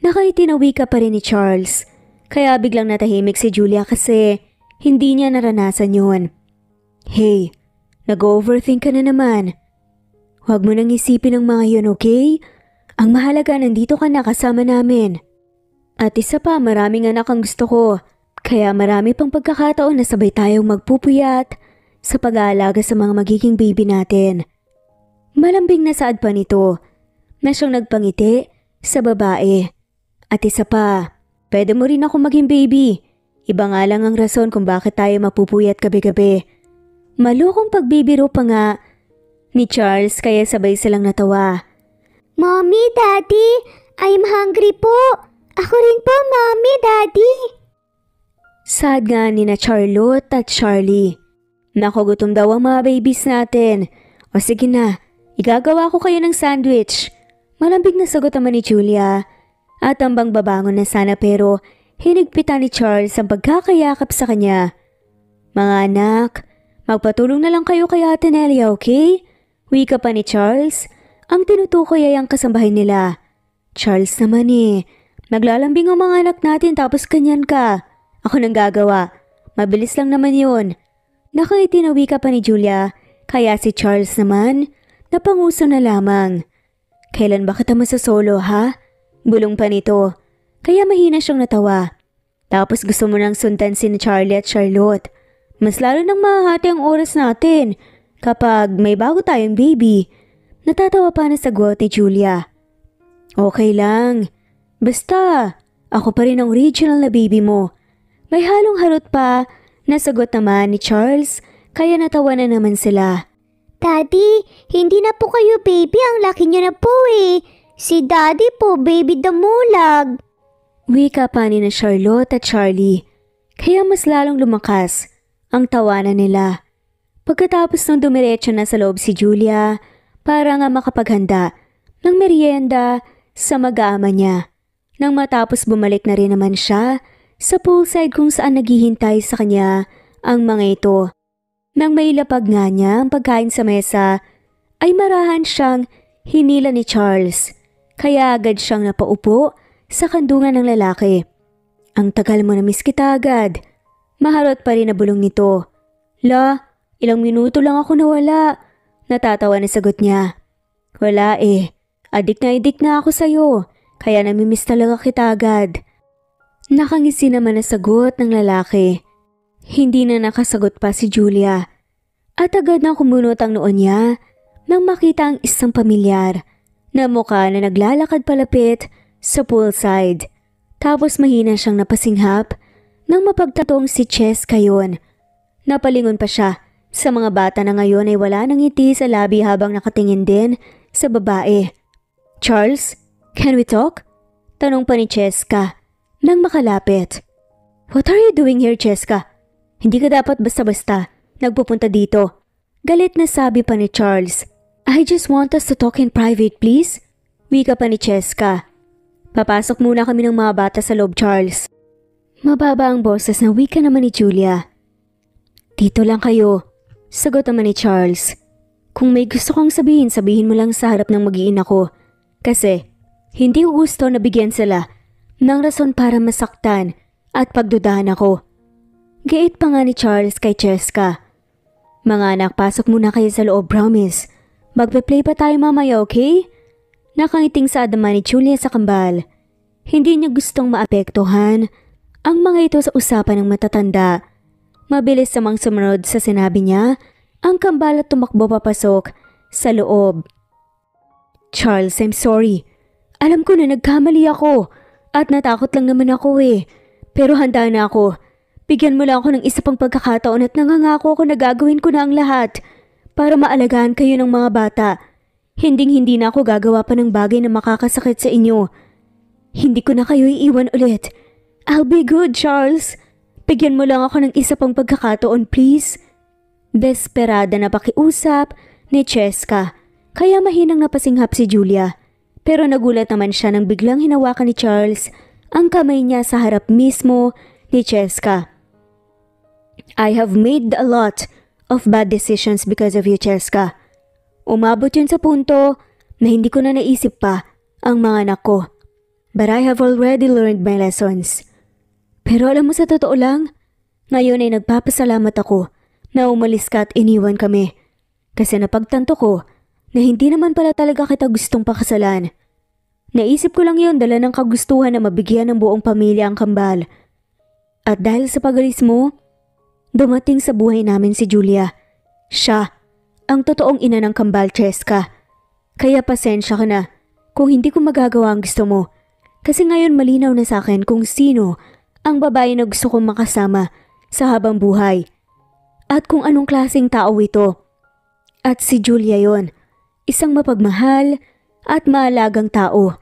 Nakangiti ka pa rin ni Charles, kaya biglang natahimik si Julia kasi hindi niya naranasan yun. Hey, nag-overthink ka na naman. Huwag mo nang isipin ang mga yun, okay? Ang mahalaga nandito ka na kasama namin. At isa pa, maraming anak ang gusto ko, kaya marami pang pagkakataon na sabay tayong magpupuyat sa pag-aalaga sa mga magiging baby natin. Malambing na saad pa nito na siyang nagpangiti sa babae. At isa pa, pwede mo rin ako maging baby. Iba nga lang ang rason kung bakit tayo mapupuyat gabi-gabi. Malukong pagbibiro pa nga ni Charles kaya sabay silang natawa. Mommy, Daddy, I'm hungry po. Ako rin po, Mommy, Daddy. Sad nga ni na Charlotte at Charlie. Naku, gutom daw ang mga babies natin. O sige na, igagawa ko kayo ng sandwich. Malambing na sagot naman ni Julia. At ambang babangon na sana pero hinigpitan ni Charles ang pagkakayakap sa kanya. Mga anak, magpatulong na lang kayo kay Ate Nelia, okay? Wika pa ni Charles. Ang tinutukoy ay ang kasambahay nila. Charles naman naglalambing ang mga anak natin tapos kanyan ka. Ako nang gagawa. Mabilis lang naman yun. Nakangiti na wika pa ni Julia, kaya si Charles naman, napanguso na lamang. Kailan ba kita masasolo ha? Bulong pa nito, kaya mahina siyang natawa. Tapos gusto mo nang sundan si Charlie at Charlotte. Mas lalo nang mahahati ang oras natin kapag may bago tayong baby. Natatawa pa na sagot ni Julia. Okay lang. Basta, ako pa rin ang original na baby mo. May halong harot pa na sagot naman ni Charles, kaya natawa na naman sila. Daddy, hindi na po kayo baby, ang laki niyo na po eh. Si Daddy po, baby damulag. Wika pa ni na Charlotte at Charlie, kaya mas lalong lumakas ang tawanan nila. Pagkatapos nung dumiretso na sa loob si Julia, para nga makapaghanda ng merienda sa mag-aama niya. Nang matapos bumalik na rin naman siya sa poolside kung saan naghihintay sa kanya ang mga ito. Nang mailapag nga niya ang pagkain sa mesa, ay marahan siyang hinila ni Charles, kaya agad siyang napaupo sa kandungan ng lalaki. Ang tagal mo na miss kita agad. Maharot pa rin na bulong nito. La, ilang minuto lang ako nawala. Natatawa na sagot niya. Wala adik na ako sa'yo, kaya namimiss talaga kita agad. Nakangisi naman na sagot ng lalaki. Hindi na nakasagot pa si Julia. At agad na kumunot ang noon niya nang makita ang isang pamilyar na mukha na naglalakad palapit sa poolside. Tapos mahina siyang napasinghap nang mapagtatong si Cheska yun. Napalingon pa siya sa mga bata na ngayon ay wala nang ngiti sa labi habang nakatingin din sa babae. Charles, can we talk? Tanong pa ni Cheska nang makalapit. What are you doing here, Cheska? Hindi ka dapat basta-basta nagpupunta dito. Galit na sabi pa ni Charles. I just want us to talk in private, please. Wika pa ni Cheska. Papasok muna kami ng mga bata sa loob, Charles. Mababa ang boses na wika naman ni Julia. Dito lang kayo. Sagot naman ni Charles. Kung may gusto kong sabihin, sabihin mo lang sa harap ng mag-iina ko. Kasi hindi ko gusto na bigyan sila ng rason para masaktan at pagdudahan ako. Giit pa nga ni Charles kay Cheska. Mga anak, pasok muna kayo sa loob, promise. Magpe-play pa tayo mamaya, okay? Nakangiting sa adama ni Julia sa kambal. Hindi niya gustong maapektuhan ang mga ito sa usapan ng matatanda. Mabilis namang sumunod sa sinabi niya ang kambal at tumakbo papasok sa loob. Charles, I'm sorry. Alam ko na nagkamali ako at natakot lang naman ako eh. Pero handa na ako. Bigyan mo lang ako ng isa pang pagkakataon at nangangako ako na gagawin ko na ang lahat para maalagaan kayo ng mga bata. Hinding-hindi na ako gagawa pa ng bagay na makakasakit sa inyo. Hindi ko na kayo iiwan ulit. I'll be good, Charles. Bigyan mo lang ako ng isa pang pagkakataon, please. Desperada na pakiusap ni Cheska, kaya mahinang napasinghap si Julia. Pero nagulat naman siya nang biglang hinawakan ni Charles ang kamay niya sa harap mismo ni Cheska. I have made a lot of bad decisions because of you, Cheska. Umabot yun sa punto na hindi ko na naisip pa ang mga anak ko. But I have already learned my lessons. Pero alam mo, sa totoo lang, ngayon ay nagpapasalamat ako na umalis ka at iniwan kami. Kasi napagtanto ko na hindi naman pala talaga kita gustong pakasalan. Naisip ko lang yun dala ng kagustuhan na mabigyan ng buong pamilya ang kambal. At dahil sa pagalis mo, dumating sa buhay namin si Julia. Siya ang totoong ina ng kambal, Cheska. Kaya pasensya ka na kung hindi ko magagawa ang gusto mo. Kasi ngayon malinaw na sa akin kung sino ang babae na gusto kong makasama sa habang buhay. At kung anong klaseng tao ito. At si Julia yon, isang mapagmahal at maalagang tao.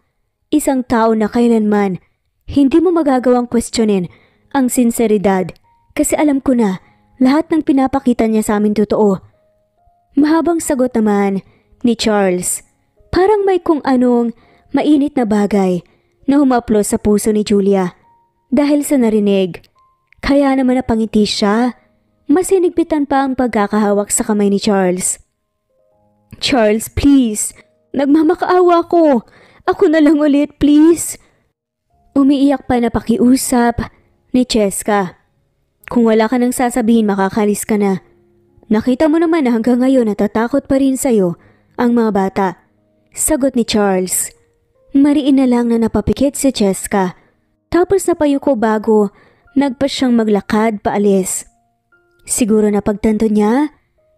Isang tao na kailanman hindi mo magagawang questionin ang sinseridad. Kasi alam ko na lahat ng pinapakita niya sa amin totoo. Mahabang sagot naman ni Charles. Parang may kung anong mainit na bagay na humaplos sa puso ni Julia dahil sa narinig. Kaya naman napangiti siya. Mas hinigpitan pa ang pagkakahawak sa kamay ni Charles. Charles, please. Nagmamakaawa ko. Ako na lang ulit, please. Umiiyak pa na pakiusap ni Cheska. Kung wala ka nang sasabihin, makakalis ka na. Nakita mo naman na hanggang ngayon natatakot pa rin sa'yo ang mga bata. Sagot ni Charles. Mariin na lang na napapikit si Cheska. Tapos napayuko bago nagpa siyang maglakad paalis. Siguro na pagtanto niya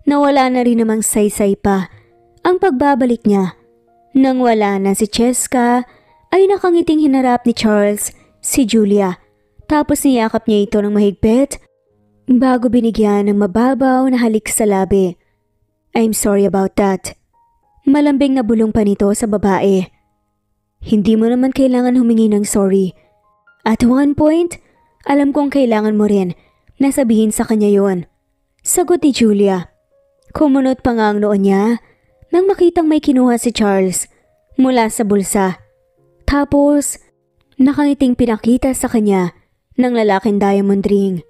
na wala na rin namang saysay pa ang pagbabalik niya. Nang wala na si Cheska ay nakangiting hinarap ni Charles si Julia. Tapos niyakap niya ito ng mahigpit bago binigyan ng mababaw na halik sa labi. I'm sorry about that. Malambing na bulong pa nito sa babae. Hindi mo naman kailangan humingi ng sorry. At one point, alam kong kailangan mo rin na sabihin sa kanya yon. Sagot ni Julia. Kumunot pa nga ang noon niya nang makitang may kinuha si Charles mula sa bulsa. Tapos, nakangiting pinakita sa kanya ng lalaking diamond ring.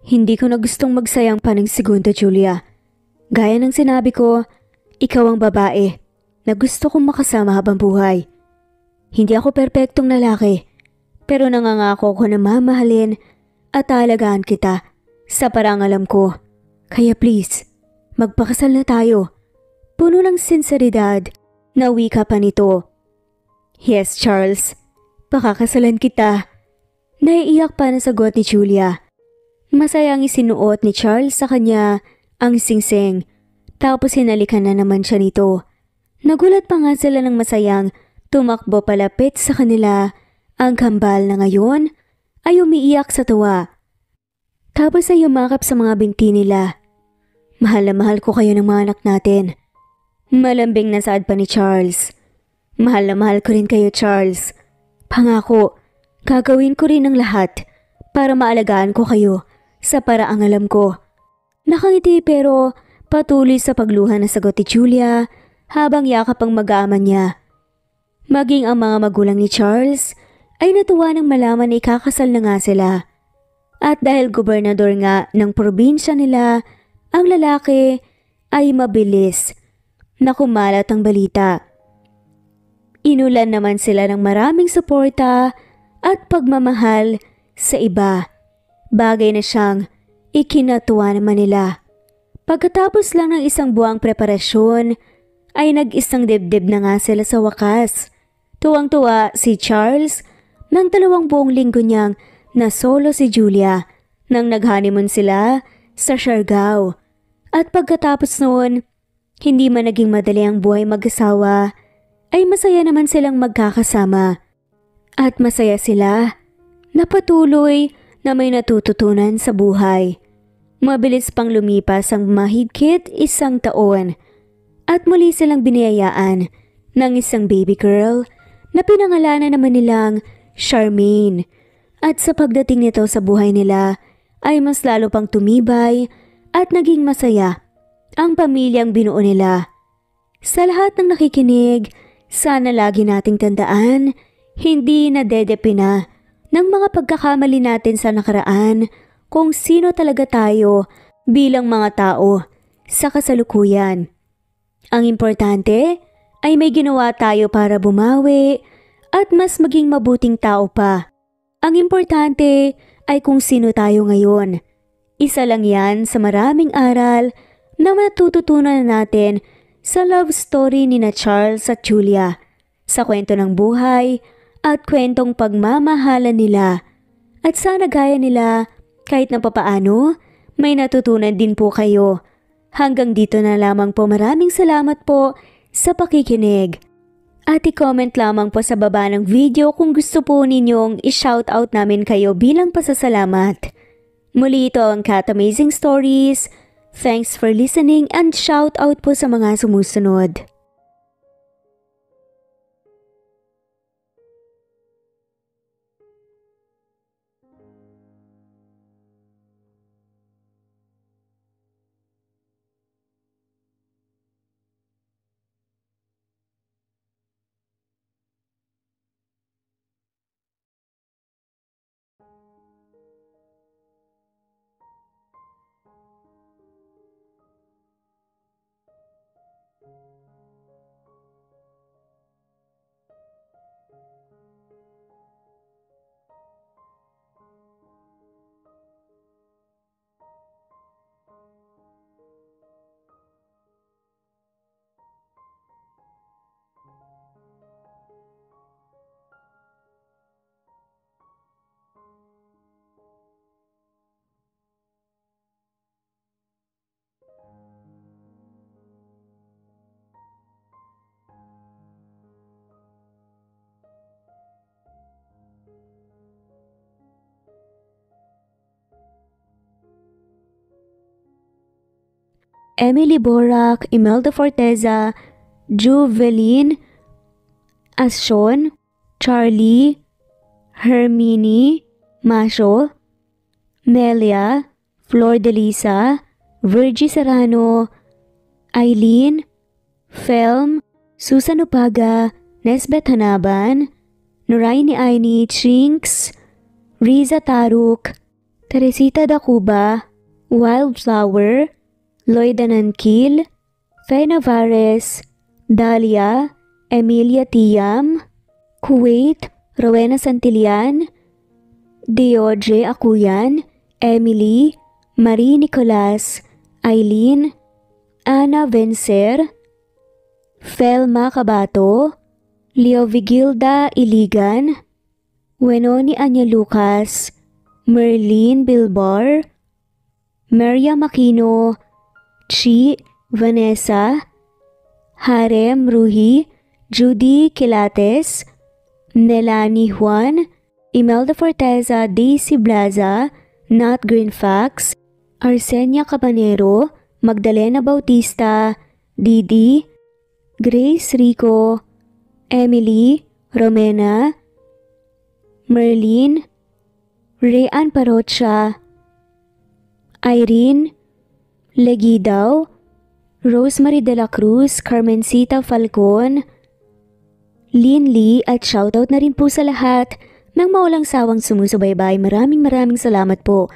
Hindi ko na gustong magsayang pa ng segundo, Julia. Gaya ng sinabi ko, ikaw ang babae na gusto kong makasama habang buhay. Hindi ako perpektong lalaki, pero nangangako ko na mamahalin at alagaan kita sa parang alam ko. Kaya please, magpakasal na tayo. Puno ng sinseridad na wika pa nito. Yes, Charles. Pakakasalan kita. Naiiyak pa na sagot ni Julia. Masayang isinuot ni Charles sa kanya ang singsing. Tapos hinalikan na naman siya nito. Nagulat pa nga sila ng masayang tumakbo palapit sa kanila. Ang kambal na ngayon ay umiiyak sa tuwa. Tapos ay umakap sa mga binti nila. Mahal na mahal ko kayo ng mga anak natin. Malambing na saad pa ni Charles. Mahal na mahal ko rin kayo, Charles. Pangako, gagawin ko rin ang lahat para maalagaan ko kayo sa paraang alam ko. Nakangiti pero patuloy sa pagluha na sagot ni Julia habang yakap ang mag-aaman niya. Maging ang mga magulang ni Charles ay natuwa nang malaman na ikakasal na nga sila. At dahil gobernador nga ng probinsya nila, ang lalaki ay mabilis na kumalat ang balita. Inulan naman sila ng maraming suporta at pagmamahal Sa iba, bagay na siyang ikinatuwa naman nila. Pagkatapos lang ng isang buwang preparasyon, ay nag-isang dibdib na nga sila sa wakas. Tuwang-tuwa si Charles nang 2 buong linggo niyang nasolo si Julia nang nag-honeymoon sila sa Siargao. At pagkatapos noon, hindi man naging madali ang buhay mag-asawa, ay masaya naman silang magkakasama. At masaya sila na patuloy na may natututunan sa buhay. Mabilis pang lumipas ang mahigit 1 taon at muli silang biniyayaan ng isang baby girl na pinangalanan naman nilang Charmaine. At sa pagdating nito sa buhay nila ay mas lalo pang tumibay at naging masaya ang pamilyang binuo nila. Sa lahat ng nakikinig, sana lagi nating tandaan, hindi nadedepina ng mga pagkakamali natin sa nakaraan kung sino talaga tayo bilang mga tao sa kasalukuyan. Ang importante ay may ginawa tayo para bumawi at mas maging mabuting tao pa. Ang importante ay kung sino tayo ngayon. Isa lang yan sa maraming aral na matututunan natin sa love story ni na Charles at Julia, sa kwento ng buhay at kwentong pagmamahalan nila. At sana gaya nila, kahit na papaano, may natutunan din po kayo. Hanggang dito na lamang po, maraming salamat po sa pakikinig. At i-comment lamang po sa baba ng video kung gusto po ninyong i-shoutout namin kayo bilang pasasalamat. Muli ito ang Cat Amazing Stories. Thanks for listening and shoutout po sa mga sumusunod. Emily Borac, Imelda Forteza, Juveline Ascion, Charlie, Hermini, Masho, Nelia, Flor de Lisa, Virgie Serrano, Eileen, Felm, Susan Upaga, Nesbeth Hanaban, Noraini Aini, Chinks, Riza Taruk, Teresita Dacuba, Wildflower, Lloyda Nankil, Faye Navares, Dalia, Emilia Tiam, Kuwait, Rowena Santillan, Deodre Akuyan, Emily, Marie Nicolas, Eileen, Ana Vencer, Felma Cabato, Leovigilda Iligan, Wenoni Anya Lucas, Merlin Bilbar, Maria Makino, Chi Vanessa, Harem Ruhi, Judy Quilates, Nelani Juan, Imelda Forteza, Daisy Blaza, Nat Greenfax, Arsenia Cabanero, Magdalena Bautista, Didi, Grace Rico, Emily, Romena, Merlin, Rayan Parocha, Irene Legidaw, Rosemary De La Cruz, Carmencita Falcon, Lynn Lee at shoutout na rin po sa lahat ng maulang sawang sumusubaybay. Maraming salamat po.